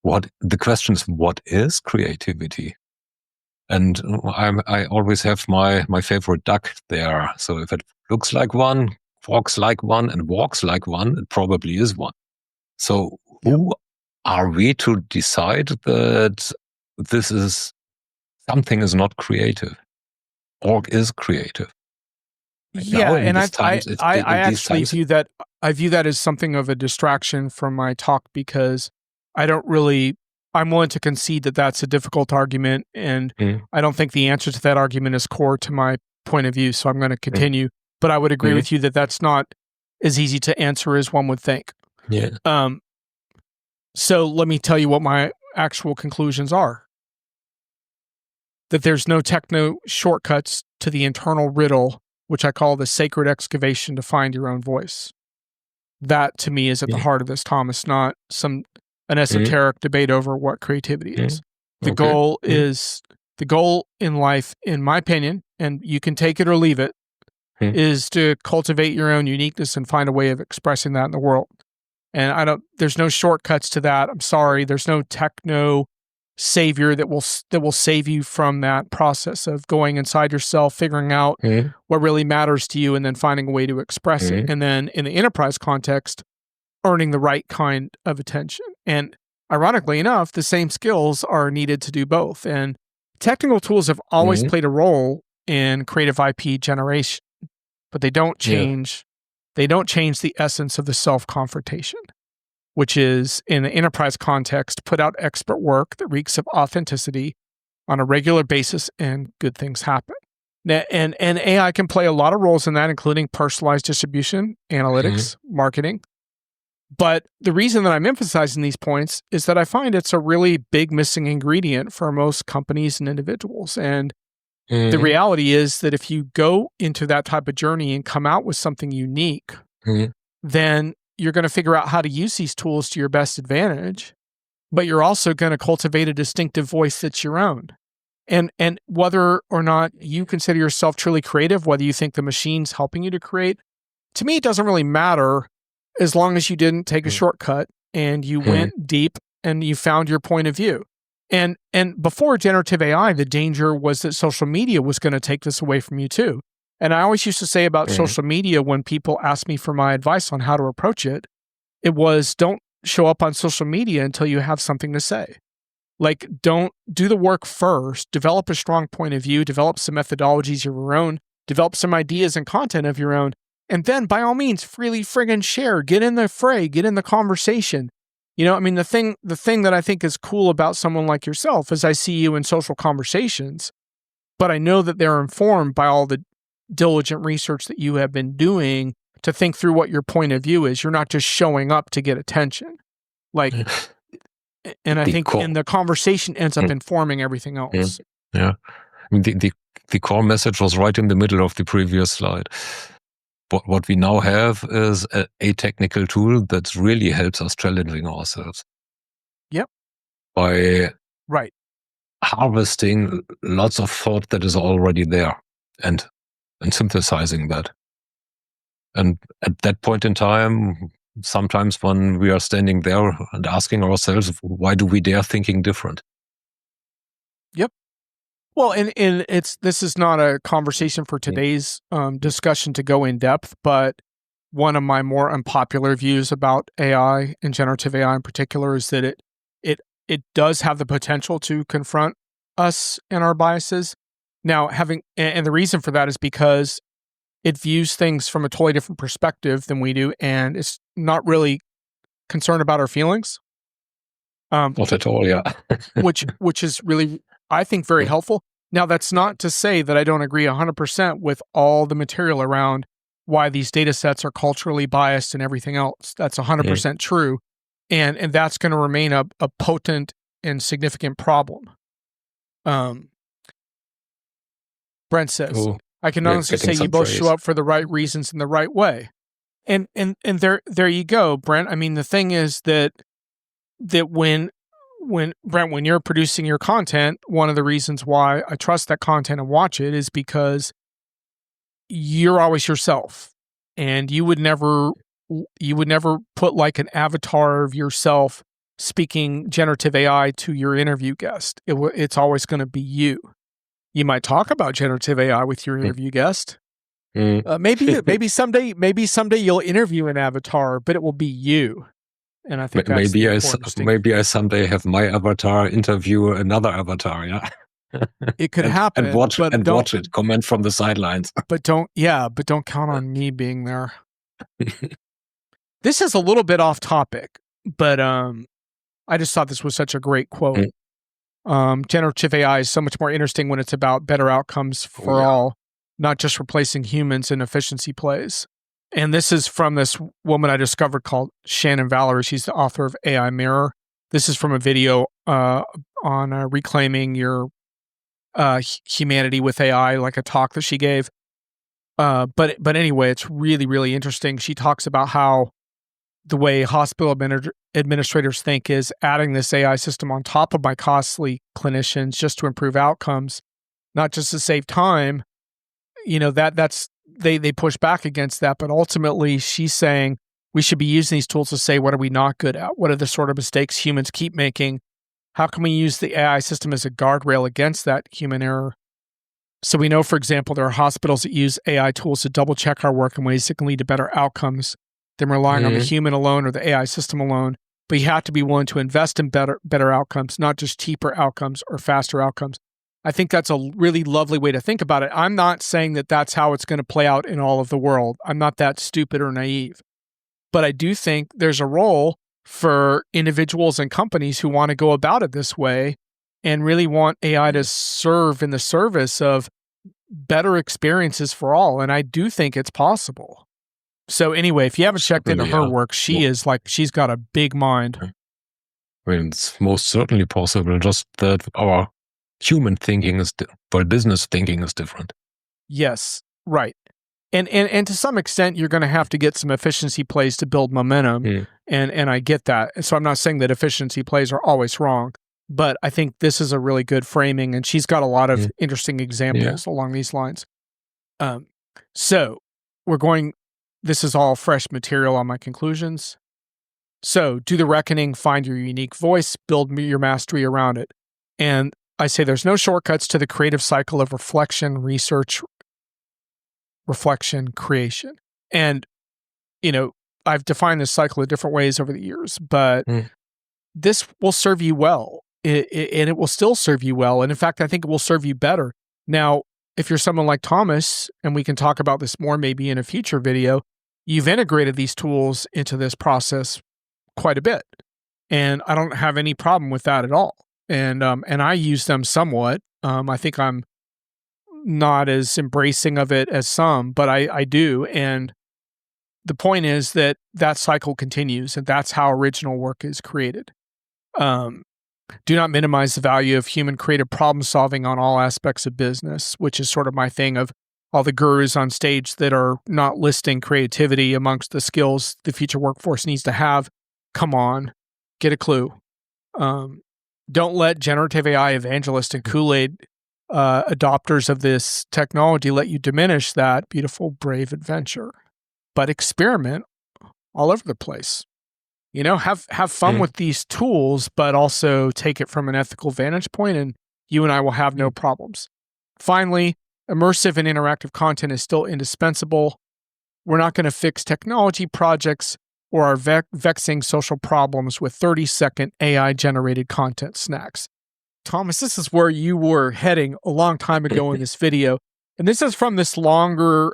The question is, what is creativity? And I always have my favorite duck there. So if it looks like one, walks like one, and walks like one, it probably is one. So who are we to decide that something is not creative or is creative? And I actually view that as something of a distraction from my talk, because I'm willing to concede that that's a difficult argument, and I don't think the answer to that argument is core to my point of view, so I'm going to continue. But I would agree with you that that's not as easy to answer as one would think. Yeah. So let me tell you what my actual conclusions are. That there's no techno shortcuts to the internal riddle which I call the sacred excavation to find your own voice. That to me is at the heart of this, Thomas, not an esoteric debate over what creativity is. The goal is the goal in life, in my opinion, and you can take it or leave it, is to cultivate your own uniqueness and find a way of expressing that in the world. And there's no shortcuts to that. I'm sorry. There's no techno savior that will save you from that process of going inside yourself, figuring out what really matters to you, and then finding a way to express it. And then in the enterprise context, earning the right kind of attention. And ironically enough, the same skills are needed to do both. And technical tools have always played a role in creative IP generation, but they don't change. They don't change the essence of the self-confrontation, which is, in the enterprise context, put out expert work that reeks of authenticity on a regular basis, and good things happen. And AI can play a lot of roles in that, including personalized distribution, analytics, marketing. But the reason that I'm emphasizing these points is that I find it's a really big missing ingredient for most companies and individuals. And the reality is that if you go into that type of journey and come out with something unique, then you're going to figure out how to use these tools to your best advantage, but you're also going to cultivate a distinctive voice that's your own. And whether or not you consider yourself truly creative, whether you think the machine's helping you to create, to me, it doesn't really matter as long as you didn't take a shortcut and you went deep and you found your point of view. And before generative AI, the danger was that social media was going to take this away from you too. And I always used to say about social media, when people asked me for my advice on how to approach it, it was, don't show up on social media until you have something to say. Like, don't do the work first, develop a strong point of view, develop some methodologies of your own, develop some ideas and content of your own, and then by all means, freely friggin' share, get in the fray, get in the conversation. You know, I mean, the thing that I think is cool about someone like yourself is I see you in social conversations, but I know that they're informed by all the diligent research that you have been doing to think through what your point of view is. You're not just showing up to get attention. Like, and I think the conversation ends up informing everything else. Yeah. I mean, the core message was right in the middle of the previous slide. What we now have is a technical tool that really helps us challenging ourselves. Yep. By harvesting lots of thought that is already there and synthesizing that. And at that point in time, sometimes when we are standing there and asking ourselves, why do we dare thinking different? Yep. Well, and this is not a conversation for today's discussion to go in depth, but one of my more unpopular views about AI and generative AI in particular is that it does have the potential to confront us and our biases. Now, and the reason for that is because it views things from a totally different perspective than we do, and it's not really concerned about our feelings. Not at all, yeah. which is really, I think, very helpful. Now, that's not to say that I don't agree 100% with all the material around why these data sets are culturally biased and everything else. That's 100% true. And that's going to remain a potent and significant problem. Brent says, I can honestly say you both show up for the right reasons in the right way. And there you go, Brent. I mean, the thing is that when Brent, when you're producing your content, one of the reasons why I trust that content and watch it is because you're always yourself, and you would never put like an avatar of yourself speaking generative AI to your interview guest. It's always going to be you. You might talk about generative AI with your interview guest. Maybe someday you'll interview an avatar, but it will be you. And I think that's maybe I someday have my avatar interview another avatar. Yeah, it could happen. And watch it. Comment from the sidelines. But don't count on me being there. This is a little bit off topic, but I just thought this was such a great quote. Generative AI is so much more interesting when it's about better outcomes for all, not just replacing humans in efficiency plays. And this is from this woman I discovered called Shannon Valerie. She's the author of AI Mirror. This is from a video on reclaiming your humanity with AI, like a talk that she gave. But anyway, it's really, really interesting. She talks about how the way hospital administrators think is adding this AI system on top of my costly clinicians just to improve outcomes, not just to save time. That's they push back against that, but ultimately she's saying we should be using these tools to say, what are we not good at? What are the sort of mistakes humans keep making? How can we use the AI system as a guardrail against that human error? So we know, for example, there are hospitals that use AI tools to double check our work in ways that can lead to better outcomes than relying on the human alone or the AI system alone. But you have to be willing to invest in better outcomes, not just cheaper outcomes or faster outcomes. I think that's a really lovely way to think about it. I'm not saying that that's how it's going to play out in all of the world. I'm not that stupid or naive. But I do think there's a role for individuals and companies who want to go about it this way and really want AI to serve in the service of better experiences for all. And I do think it's possible. So anyway, if you haven't checked into her work, she's got a big mind. I mean, it's most certainly possible, just that our human thinking business thinking is different. Yes, right. And to some extent, you're going to have to get some efficiency plays to build momentum. And I get that. And so I'm not saying that efficiency plays are always wrong, but I think this is a really good framing, and she's got a lot of interesting examples along these lines. So this is all fresh material on my conclusions. So do the reckoning, find your unique voice, build your mastery around it. And I say there's no shortcuts to the creative cycle of reflection, research, reflection, creation. And, I've defined this cycle in different ways over the years, but this will serve you well. And it will still serve you well. And in fact, I think it will serve you better. Now, if you're someone like Thomas, and we can talk about this more maybe in a future video, you've integrated these tools into this process quite a bit. And I don't have any problem with that at all. And I use them somewhat. I think I'm not as embracing of it as some, but I do. And the point is that cycle continues, and that's how original work is created. Do not minimize the value of human creative problem solving on all aspects of business, which is sort of my thing of all the gurus on stage that are not listing creativity amongst the skills the future workforce needs to have. Come on, get a clue. Don't let generative AI evangelists and Kool-Aid adopters of this technology let you diminish that beautiful, brave adventure. But experiment all over the place. Have fun with these tools, but also take it from an ethical vantage point, and you and I will have no problems. Finally, immersive and interactive content is still indispensable. We're not going to fix technology projects or our vexing social problems with 30-second AI-generated content snacks. Thomas, this is where you were heading a long time ago in this video. And this is from this longer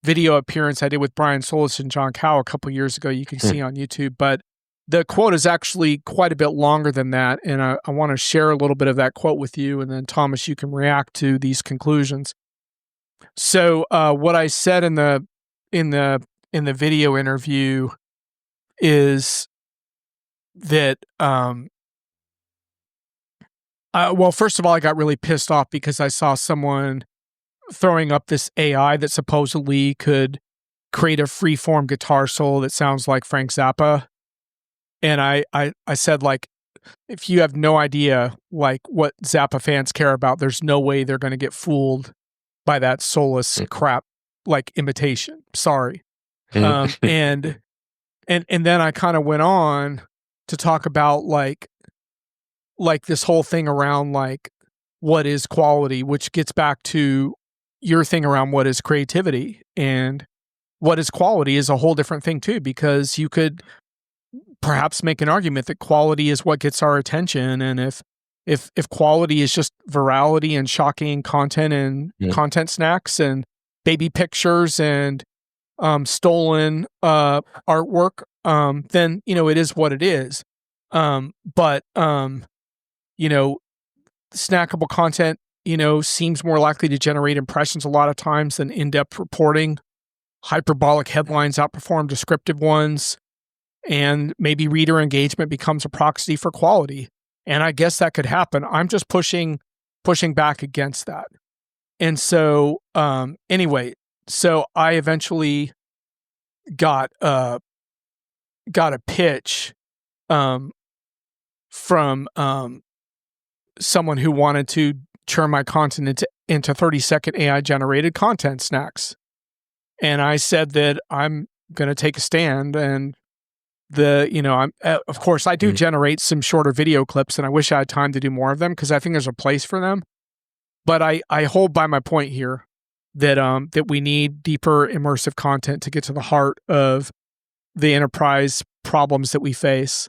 video appearance I did with Brian Solis and John Cow a couple years ago. You can see on YouTube. But the quote is actually quite a bit longer than that. And I want to share a little bit of that quote with you. And then, Thomas, you can react to these conclusions. So what I said in the video interview is that well, first of all, I got really pissed off because I saw someone throwing up this AI that supposedly could create a free-form guitar solo that sounds like Frank Zappa. And I said, if you have no idea what Zappa fans care about, there's no way they're going to get fooled by that soulless crap imitation. Sorry. And then I kind of went on to talk about this whole thing around what is quality, which gets back to your thing around what is creativity, and what is quality is a whole different thing too, because you could perhaps make an argument that quality is what gets our attention. And if quality is just virality and shocking content and content snacks and baby pictures and stolen artwork, then, it is what it is. But snackable content, seems more likely to generate impressions a lot of times than in-depth reporting. Hyperbolic headlines outperform descriptive ones, and maybe reader engagement becomes a proxy for quality. And I guess that could happen. I'm just pushing back against that. And so, anyway, So I eventually got a pitch from someone who wanted to turn my content into 30-second AI generated content snacks. And I said that I'm going to take a stand, and I'm of course I do generate some shorter video clips, and I wish I had time to do more of them because I think there's a place for them. But I hold by my point here that we need deeper immersive content to get to the heart of the enterprise problems that we face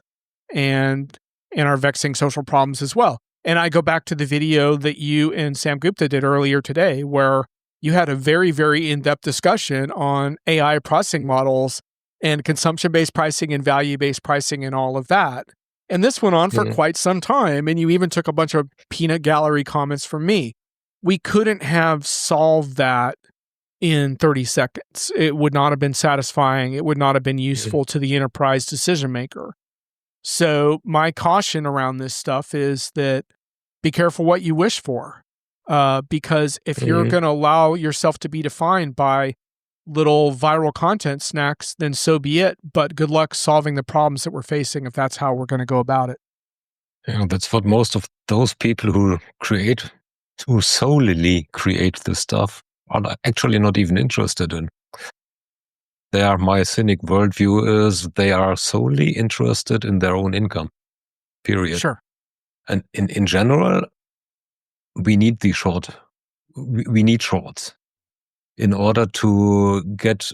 and our vexing social problems as well. And I go back to the video that you and Sam Gupta did earlier today, where you had a very, very in-depth discussion on AI processing models and consumption-based pricing and value-based pricing and all of that. And this went on for quite some time, and you even took a bunch of peanut gallery comments from me. We couldn't have solved that in 30 seconds. It would not have been satisfying. It would not have been useful to the enterprise decision maker. So my caution around this stuff is that be careful what you wish for, because if you're going to allow yourself to be defined by little viral content snacks, then so be it. But good luck solving the problems that we're facing if that's how we're going to go about it. Yeah, that's what most of those people who solely create this stuff are actually not even interested in. My cynic worldview is they are solely interested in their own income, period. Sure. And in general, we need we need shorts in order to get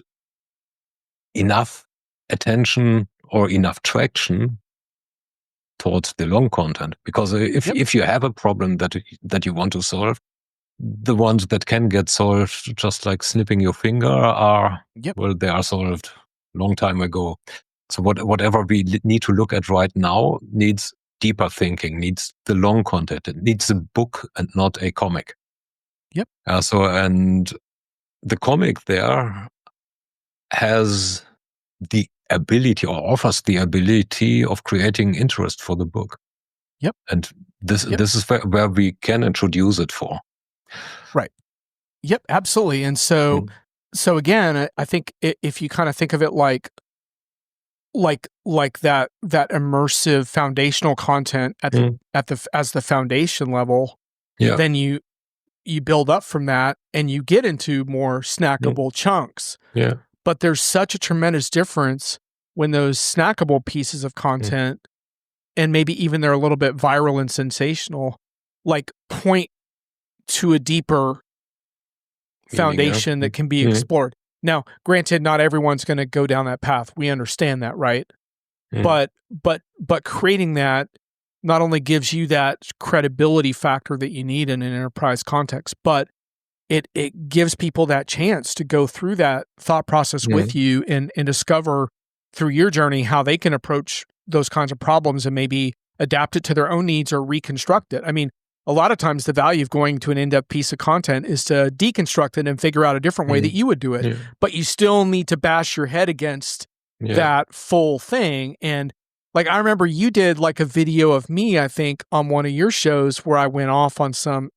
enough attention or enough traction towards the long content. Because if you have a problem that you want to solve, the ones that can get solved just like snipping your finger they are solved long time ago. So whatever we need to look at right now needs deeper thinking, needs the long content. It needs a book and not a comic. Yep. And the comic there has the ability or offers the ability of creating interest for the book. Yep. And this is where we can introduce it for. Right. Yep, absolutely. And so again, I think if you kind of think of it like that immersive foundational content as the foundation level, then you build up from that and you get into more snackable chunks. Yeah. But there's such a tremendous difference when those snackable pieces of content, and maybe even they're a little bit viral and sensational, like point to a deeper foundation that can be explored. Now, granted, not everyone's going to go down that path. We understand that, right? But creating that not only gives you that credibility factor that you need in an enterprise context, but it gives people that chance to go through that thought process with you and discover through your journey how they can approach those kinds of problems and maybe adapt it to their own needs or reconstruct it. I mean, a lot of times the value of going to an in-depth piece of content is to deconstruct it and figure out a different way that you would do it. But you still need to bash your head against that full thing. And like, I remember you did like a video of me, I think, on one of your shows where I went off on some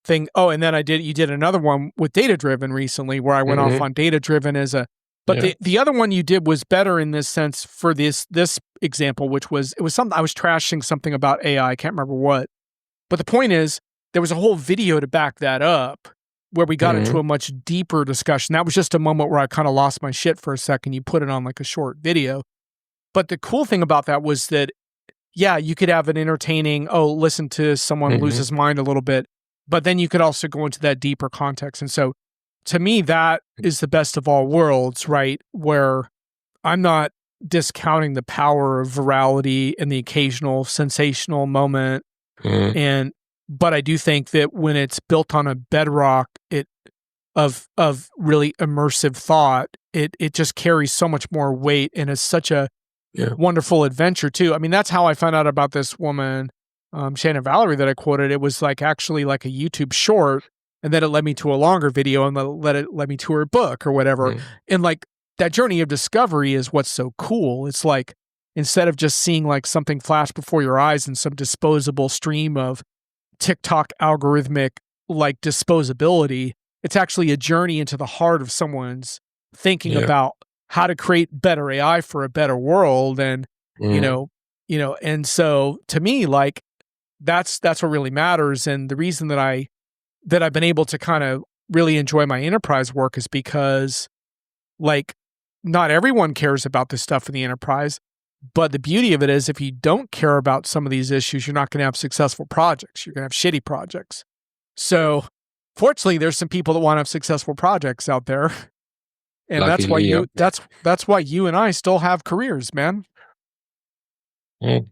thing. Oh, and then you did another one with data driven recently where I went off on data driven but the other one you did was better in this sense for this example, which was, it was something, I was trashing something about AI. I can't remember what. But the point is, there was a whole video to back that up where we got into a much deeper discussion. That was just a moment where I kind of lost my shit for a second. You put it on like a short video. But the cool thing about that was that, you could have an entertaining, listen to someone lose his mind a little bit, but then you could also go into that deeper context. And so to me, that is the best of all worlds, right? Where I'm not discounting the power of virality and the occasional sensational moment. But I do think that when it's built on a bedrock of really immersive thought, it just carries so much more weight and is such a wonderful adventure too. I mean, that's how I found out about this woman, Shannon Valerie, that I quoted. It was like actually like a YouTube short, and then it led me to a longer video, and it led me to her book or whatever. And like that journey of discovery is what's so cool. It's like, instead of just seeing like something flash before your eyes in some disposable stream of TikTok algorithmic like disposability, It's actually a journey into the heart of someone's thinking Yeah. about how to create better AI for a better world. And, you Mm. know, and so to me, like, that's what really matters. And the reason that I've been able to kind of really enjoy my enterprise work is because, like, not everyone cares about this stuff in the enterprise, but the beauty of it is if you don't care about some of these issues, you're not going to have successful projects. You're going to have shitty projects. So, fortunately, there's some people that want to have successful projects out there, and Luckily, yeah. that's why you and I still have careers, man. Mm.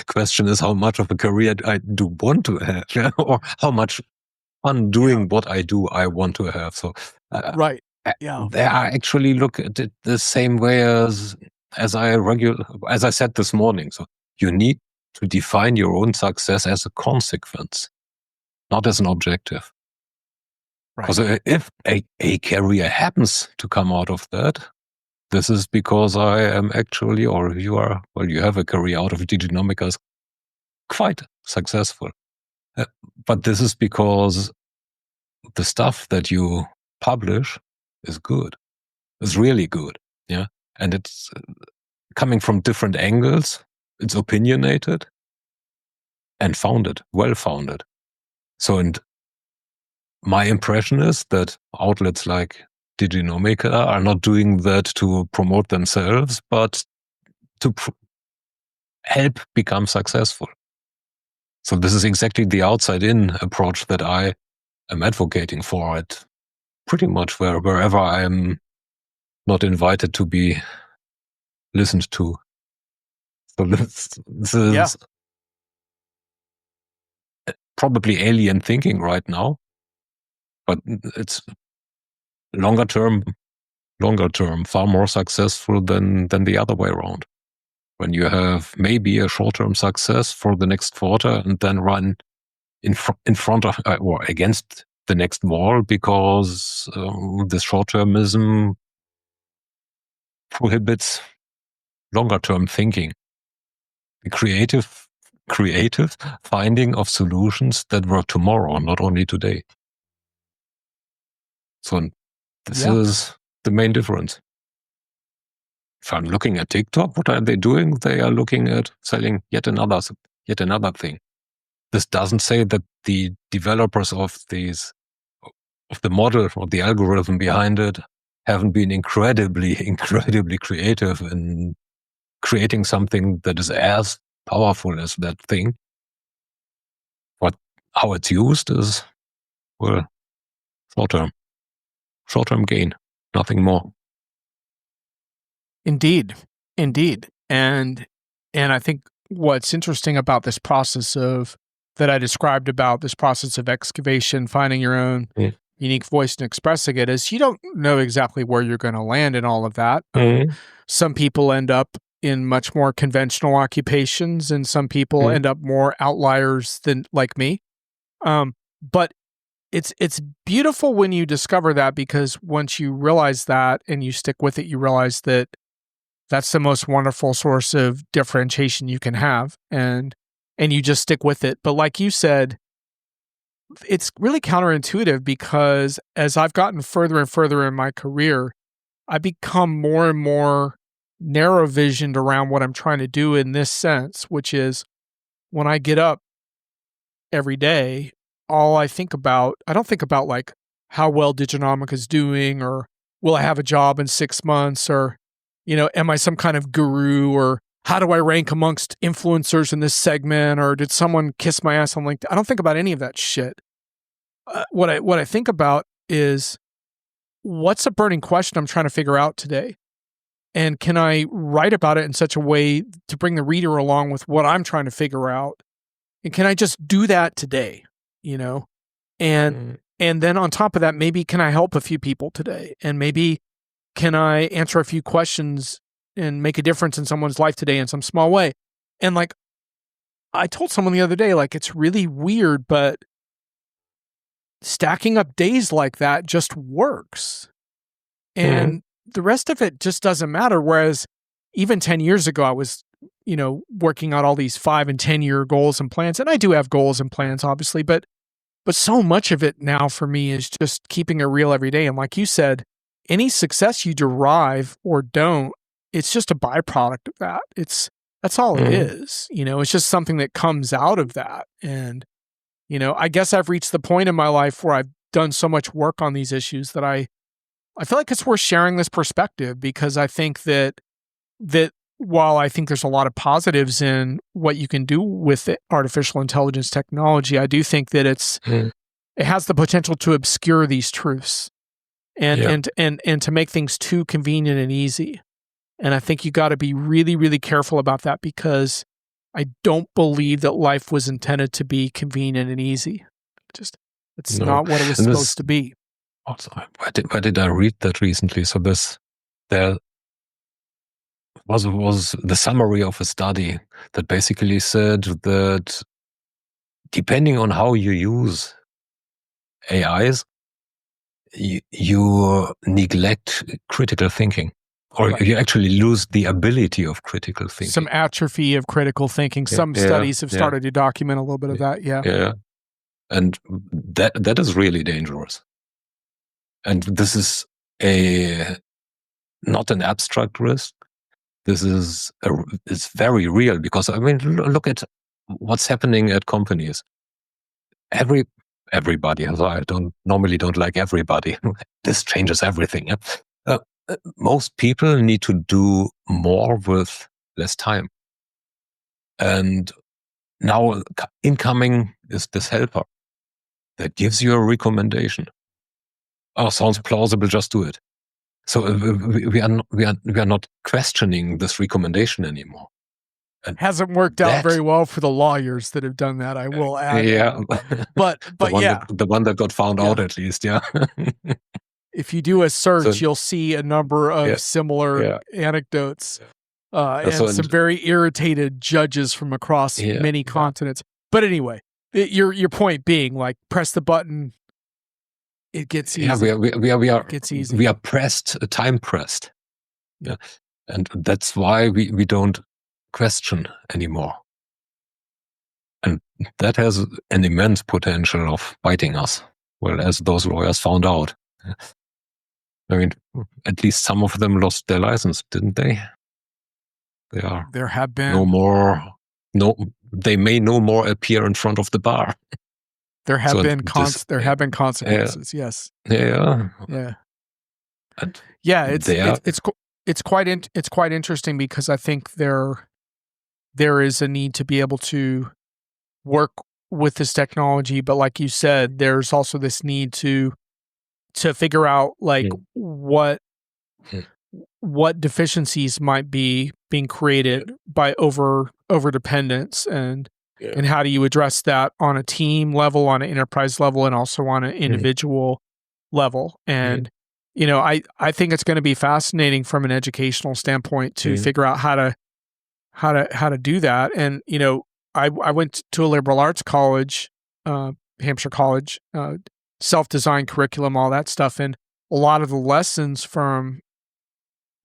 Question is how much of a career I do want to have, yeah? Or how much fun doing what I do I want to have. So Right. Yeah. there I actually look at it the same way as I said this morning. So you need to define your own success as a consequence, not as an objective. Right. Because if a career happens to come out of that, this is because I am actually, or you have a career out of Diginomica is quite successful. But this is because the stuff that you publish is good, is really good. Yeah. And it's coming from different angles. It's opinionated and well founded. So, and my impression is that outlets like Diginomica are not doing that to promote themselves, but to help become successful. So this is exactly the outside-in approach that I am advocating for it pretty much wherever I'm not invited to be listened to. So this is probably alien thinking right now, but it's longer term, far more successful than the other way around. When you have maybe a short-term success for the next quarter and then run in front of or against the next wall because this short-termism prohibits longer-term thinking, the creative finding of solutions that work tomorrow, not only today. So this is the main difference. If I'm looking at TikTok, what are they doing? They are looking at selling yet another thing. This doesn't say that the developers of the model or the algorithm behind it haven't been incredibly creative in creating something that is as powerful as that thing. But how it's used is, well, short-term gain, nothing more. Indeed. And I think what's interesting about this process that I described about this process of excavation, finding your own unique voice and expressing it, is you don't know exactly where you're going to land in all of that. Some people end up in much more conventional occupations, and some people end up more outliers than like me. But it's beautiful when you discover that, because once you realize that and you stick with it, you realize that that's the most wonderful source of differentiation you can have, and you just stick with it. But like you said, it's really counterintuitive, because as I've gotten further and further in my career, I become more and more narrow visioned around what I'm trying to do in this sense, which is when I get up every day, I don't think about like how well Diginomica is doing, or will I have a job in 6 months, or, am I some kind of guru, or how do I rank amongst influencers in this segment, or did someone kiss my ass on LinkedIn? I don't think about any of that shit. What I think about is, what's a burning question I'm trying to figure out today? And can I write about it in such a way to bring the reader along with what I'm trying to figure out? And can I just do that today? And then on top of that, maybe can I help a few people today? And maybe can I answer a few questions and make a difference in someone's life today in some small way? And like, I told someone the other day, like, it's really weird, but stacking up days like that just works. And the rest of it just doesn't matter. Whereas even 10 years ago, I was, working on all these 5 and 10 year goals and plans. And I do have goals and plans, obviously, but But so much of it now for me is just keeping it real every day. And like you said, any success you derive or don't, it's just a byproduct of that. That's all it is. It's just something that comes out of that. And, I guess I've reached the point in my life where I've done so much work on these issues that I feel like it's worth sharing this perspective, because I think that while I think there's a lot of positives in what you can do with artificial intelligence technology, I do think that it has the potential to obscure these truths and to make things too convenient and easy. And I think you got to be really, really careful about that, because I don't believe that life was intended to be convenient and easy. It's not what it was supposed to be. Also, where did I read that recently? So there was the summary of a study that basically said that depending on how you use AIs, you neglect critical thinking, or you actually lose the ability of critical thinking. Some atrophy of critical thinking. Some studies have started to document a little bit of that. Yeah. And that is really dangerous. And this is not an abstract risk. This is it's very real, because look at what's happening at companies. Everybody, although I normally don't like everybody. This changes everything. Most people need to do more with less time. And now incoming is this helper that gives you a recommendation. Oh, sounds plausible, just do it. So we are not questioning this recommendation anymore. And hasn't worked out very well for the lawyers that have done that, I will add. Yeah. But the one that got found out, at least, yeah. If you do a search, you'll see a number of similar anecdotes. And some very irritated judges from across many continents. But anyway, your point being, like, press the button, it gets easy. It gets easy. We are time pressed. Yeah. And that's why we don't question anymore. And that has an immense potential of biting us. Well, as those lawyers found out. At least some of them lost their license, didn't they? There have been they may no more appear in front of the bar. There have been consequences. Yes. Yeah. It's quite interesting, because I think there is a need to be able to work with this technology, but like you said, there's also this need to figure out what deficiencies might be being created by over dependence, and how do you address that on a team level, on an enterprise level, and also on an individual level. And I think it's going to be fascinating from an educational standpoint to figure out how to do that. And I went to a liberal arts college, Hampshire College, self-designed curriculum, all that stuff, and a lot of the lessons from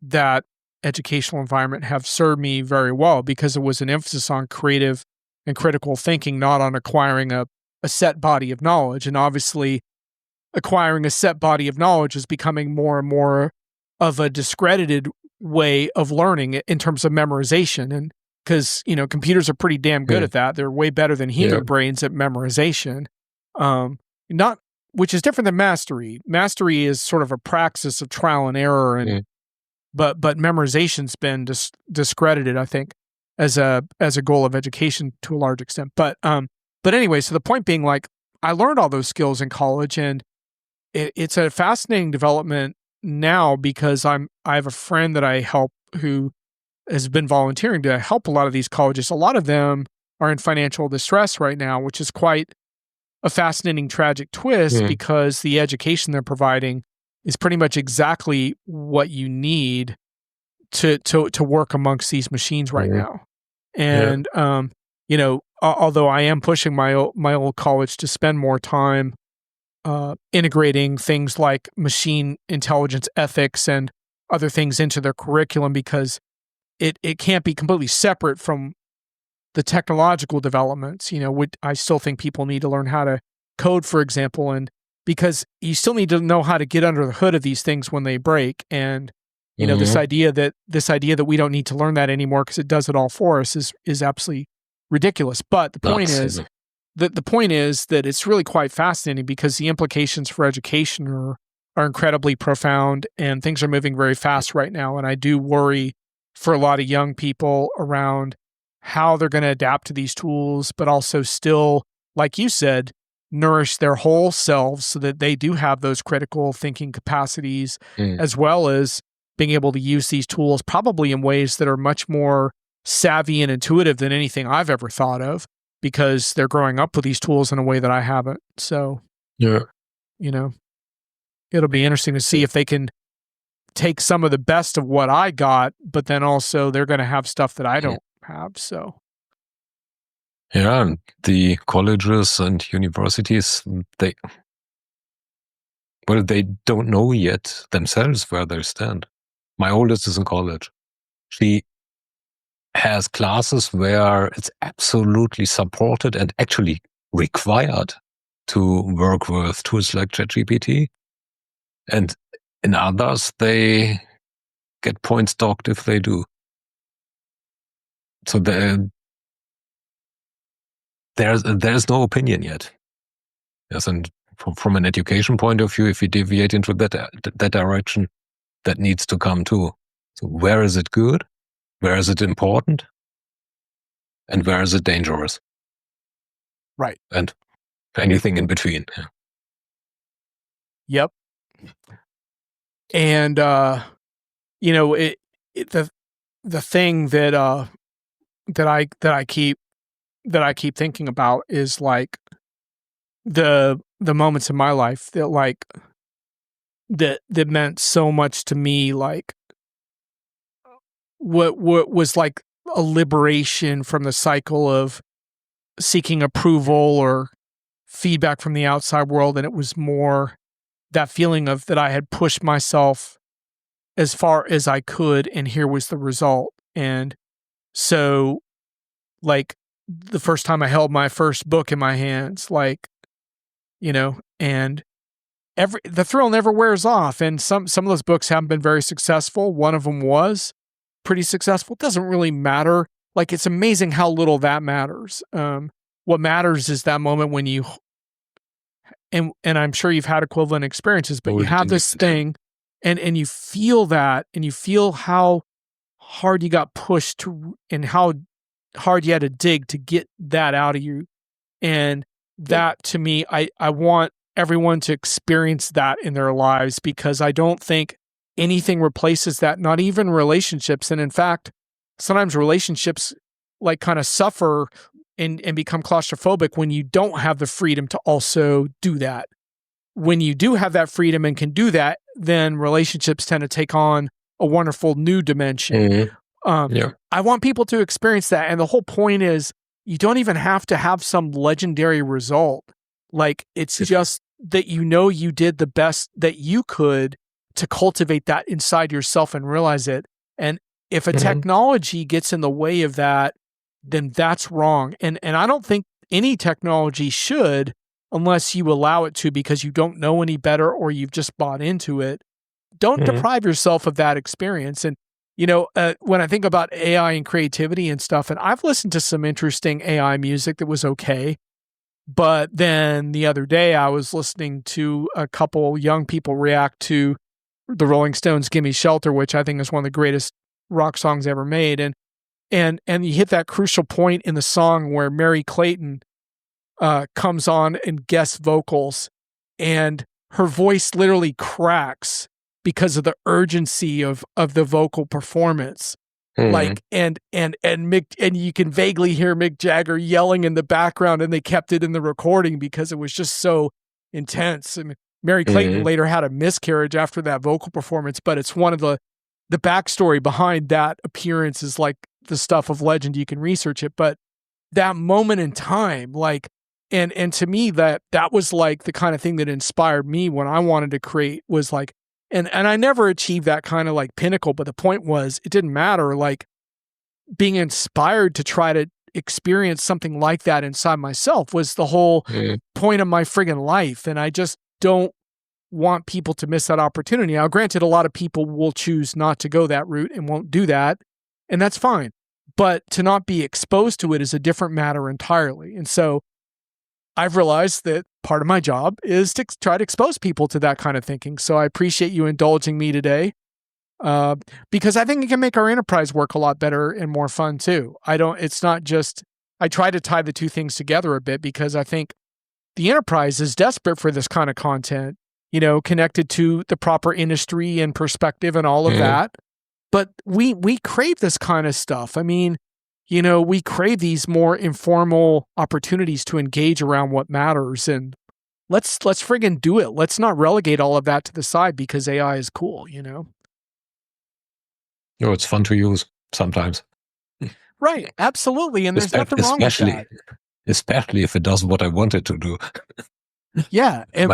that educational environment have served me very well, because it was an emphasis on creative and critical thinking, not on acquiring a set body of knowledge. And obviously, acquiring a set body of knowledge is becoming more and more of a discredited way of learning in terms of memorization. And because, computers are pretty damn good at that. They're way better than human brains at memorization. Which is different than mastery. Mastery is sort of a praxis of trial and error, and but memorization's been discredited, I think, as a goal of education to a large extent. But anyway, so the point being, like, I learned all those skills in college, and it's a fascinating development now, because I have a friend that I help who has been volunteering to help a lot of these colleges. A lot of them are in financial distress right now, which is quite a fascinating, tragic twist, because the education they're providing is pretty much exactly what you need to work amongst these machines right now. And although I am pushing my old college to spend more time integrating things like machine intelligence ethics and other things into their curriculum, because it can't be completely separate from the technological developments. I still think people need to learn how to code, for example, and because you still need to know how to get under the hood of these things when they break. And, this idea that we don't need to learn that anymore because it does it all for us is absolutely ridiculous. But the point is, the point is that it's really quite fascinating because the implications for education are incredibly profound, and things are moving very fast right now. And I do worry for a lot of young people around how they're going to adapt to these tools, but also still, like you said, nourish their whole selves so that they do have those critical thinking capacities, as well as being able to use these tools probably in ways that are much more savvy and intuitive than anything I've ever thought of, because they're growing up with these tools in a way that I haven't. So, it'll be interesting to see if they can take some of the best of what I got, but then also they're going to have stuff that I don't have. So. Yeah, and the colleges and universities, they don't know yet themselves where they stand. My oldest is in college. She has classes where it's absolutely supported and actually required to work with tools like ChatGPT. And in others, they get points docked if they do. So there's no opinion yet. Yes, and from an education point of view, if you deviate into that direction, that needs to come too. So where is it good? Where is it important? And where is it dangerous? Right. And anything in between. Yep. And the thing that I keep thinking about is like the moments in my life that like that meant so much to me, like what was like a liberation from the cycle of seeking approval or feedback from the outside world, and it was more that feeling of that I had pushed myself as far as I could, and here was the result. And so, like, the first time I held my first book in my hands, like, and the thrill never wears off. And some of those books haven't been very successful. One of them was pretty successful. It doesn't really matter. Like, it's amazing how little that matters. What matters is that moment when you, and I'm sure you've had equivalent experiences, but you have this thing and you feel that, and you feel how hard you got pushed to, and how hard you had to dig to get that out of you. And that, to me, I want everyone to experience that in their lives, because I don't think anything replaces that, not even relationships. And in fact, sometimes relationships like kind of suffer and become claustrophobic when you don't have the freedom to also do that. When you do have that freedom and can do that, then relationships tend to take on a wonderful new dimension. I want people to experience that. And the whole point is, you don't even have to have some legendary result. Like, it's just that you did the best that you could to cultivate that inside yourself and realize it. And if a technology gets in the way of that, then that's wrong. And I don't think any technology should, unless you allow it to, because you don't know any better or you've just bought into it. Don't deprive yourself of that experience. And, when I think about AI and creativity and stuff, and I've listened to some interesting AI music that was okay, but then the other day I was listening to a couple young people react to the Rolling Stones' "Gimme Shelter," which I think is one of the greatest rock songs ever made. And you hit that crucial point in the song where Mary Clayton comes on and guest vocals, and her voice literally cracks because of the urgency of the vocal performance. Like, and Mick, and you can vaguely hear Mick Jagger yelling in the background, and they kept it in the recording because it was just so intense. I mean, Mary Clayton later had a miscarriage after that vocal performance, but it's one of the backstory behind that appearance is like the stuff of legend. You can research it, but that moment in time, like, and to me, that was like the kind of thing that inspired me when I wanted to create, was like, and I never achieved that kind of like pinnacle, but the point was, it didn't matter. Like, being inspired to try to experience something like that inside myself was the whole point of my friggin' life. And I just don't want people to miss that opportunity. Now, granted, a lot of people will choose not to go that route and won't do that, and that's fine. But to not be exposed to it is a different matter entirely. And so I've realized that part of my job is to try to expose people to that kind of thinking. So I appreciate you indulging me today, because I think it can make our enterprise work a lot better and more fun too. It's not just, I try to tie the two things together a bit because I think the enterprise is desperate for this kind of content, connected to the proper industry and perspective and all of that. But we crave this kind of stuff. I mean, we crave these more informal opportunities to engage around what matters, and let's friggin' do it. Let's not relegate all of that to the side because AI is cool, It's fun to use sometimes. Right, absolutely, and there's nothing wrong with that. Especially if it does what I want it to do. Yeah, and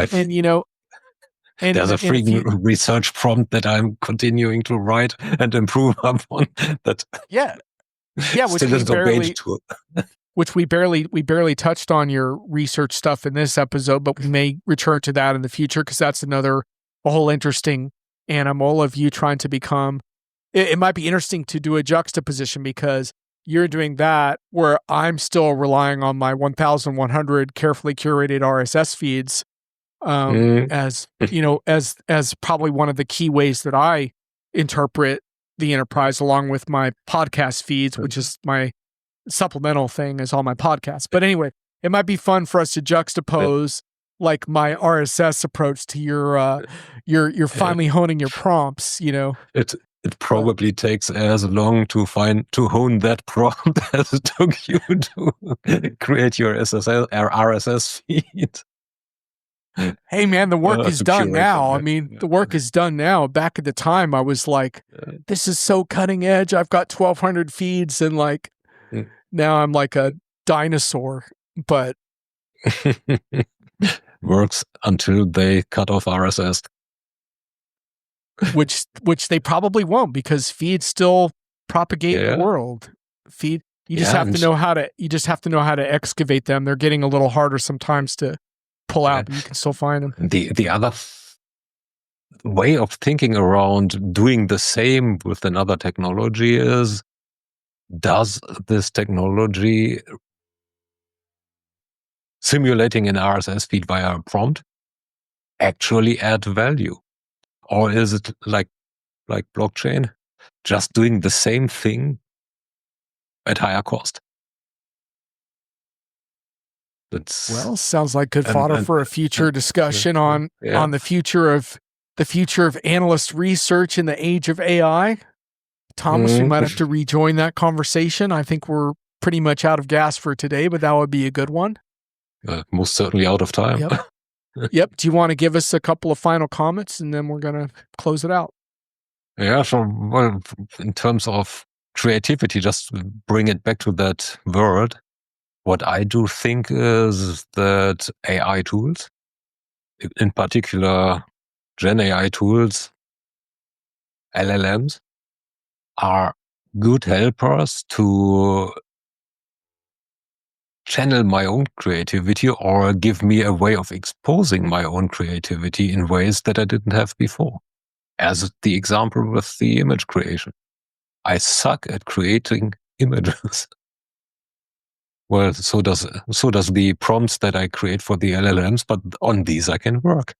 there's a freaking research prompt that I'm continuing to write and improve upon. That which we barely touched on your research stuff in this episode, but we may return to that in the future because that's a whole interesting animal of you trying to become. It might be interesting to do a juxtaposition because you're doing that where I'm still relying on my 1,100 carefully curated RSS feeds as probably one of the key ways that I interpret the enterprise, along with my podcast feeds, which is my supplemental thing is all my podcasts. But anyway, it might be fun for us to juxtapose like my RSS approach to your finally honing your prompts, It probably takes as long to hone that prompt as it took you to create your RSS feed. Hey man, the work is done now. I mean, the work is done now. Back at the time, I was like, this is so cutting edge. I've got 1,200 feeds and now I'm like a dinosaur, but works until they cut off RSS. which they probably won't because feeds still propagate the world. You just have to know how to excavate them. They're getting a little harder sometimes to pull out, but you can still find them. The other way of thinking around doing the same with another technology is, does this technology simulating an RSS feed via a prompt actually add value? Or is it like blockchain, just doing the same thing at higher cost? Sounds like good fodder for a future discussion on the future of analyst research in the age of AI. Thomas, we might have to rejoin that conversation. I think we're pretty much out of gas for today, but that would be a good one. Most certainly out of time. Yep. Yep. Do you want to give us a couple of final comments and then we're going to close it out? Yeah. So, well, in terms of creativity, just bring it back to that word. What I do think is that AI tools, in particular Gen AI tools, LLMs, are good helpers to channel my own creativity or give me a way of exposing my own creativity in ways that I didn't have before. As the example with the image creation. I suck at creating images. Well, so does the prompts that I create for the LLMs, but on these I can work.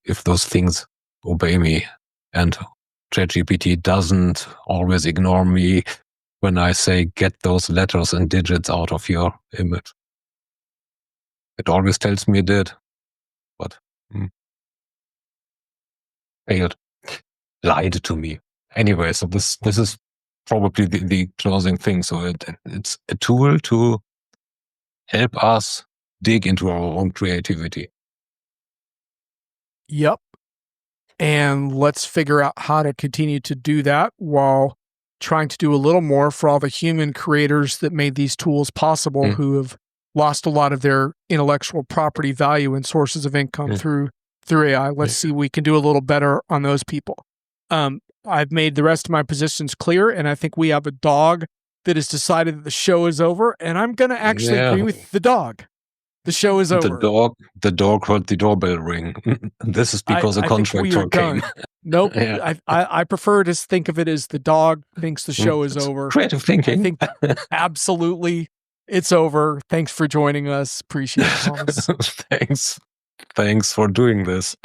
If those things obey me, and ChatGPT doesn't always ignore me when I say, get those letters and digits out of your image. It always tells me it did, but failed, lied to me. Anyway, so this is probably the closing thing. So it's a tool to help us dig into our own creativity. Yep. And let's figure out how to continue to do that while trying to do a little more for all the human creators that made these tools possible, who have lost a lot of their intellectual property value and sources of income through AI. Let's see, we can do a little better on those people. I've made the rest of my positions clear, and I think we have a dog that has decided that the show is over, and I'm going to actually agree with the dog. The show is over. The dog heard the doorbell ring. This is because a contractor came. Nope. Yeah. I prefer to think of it as the dog thinks the show is over. Creative thinking. I think absolutely it's over. Thanks for joining us. Appreciate it, Thomas. Thanks for doing this.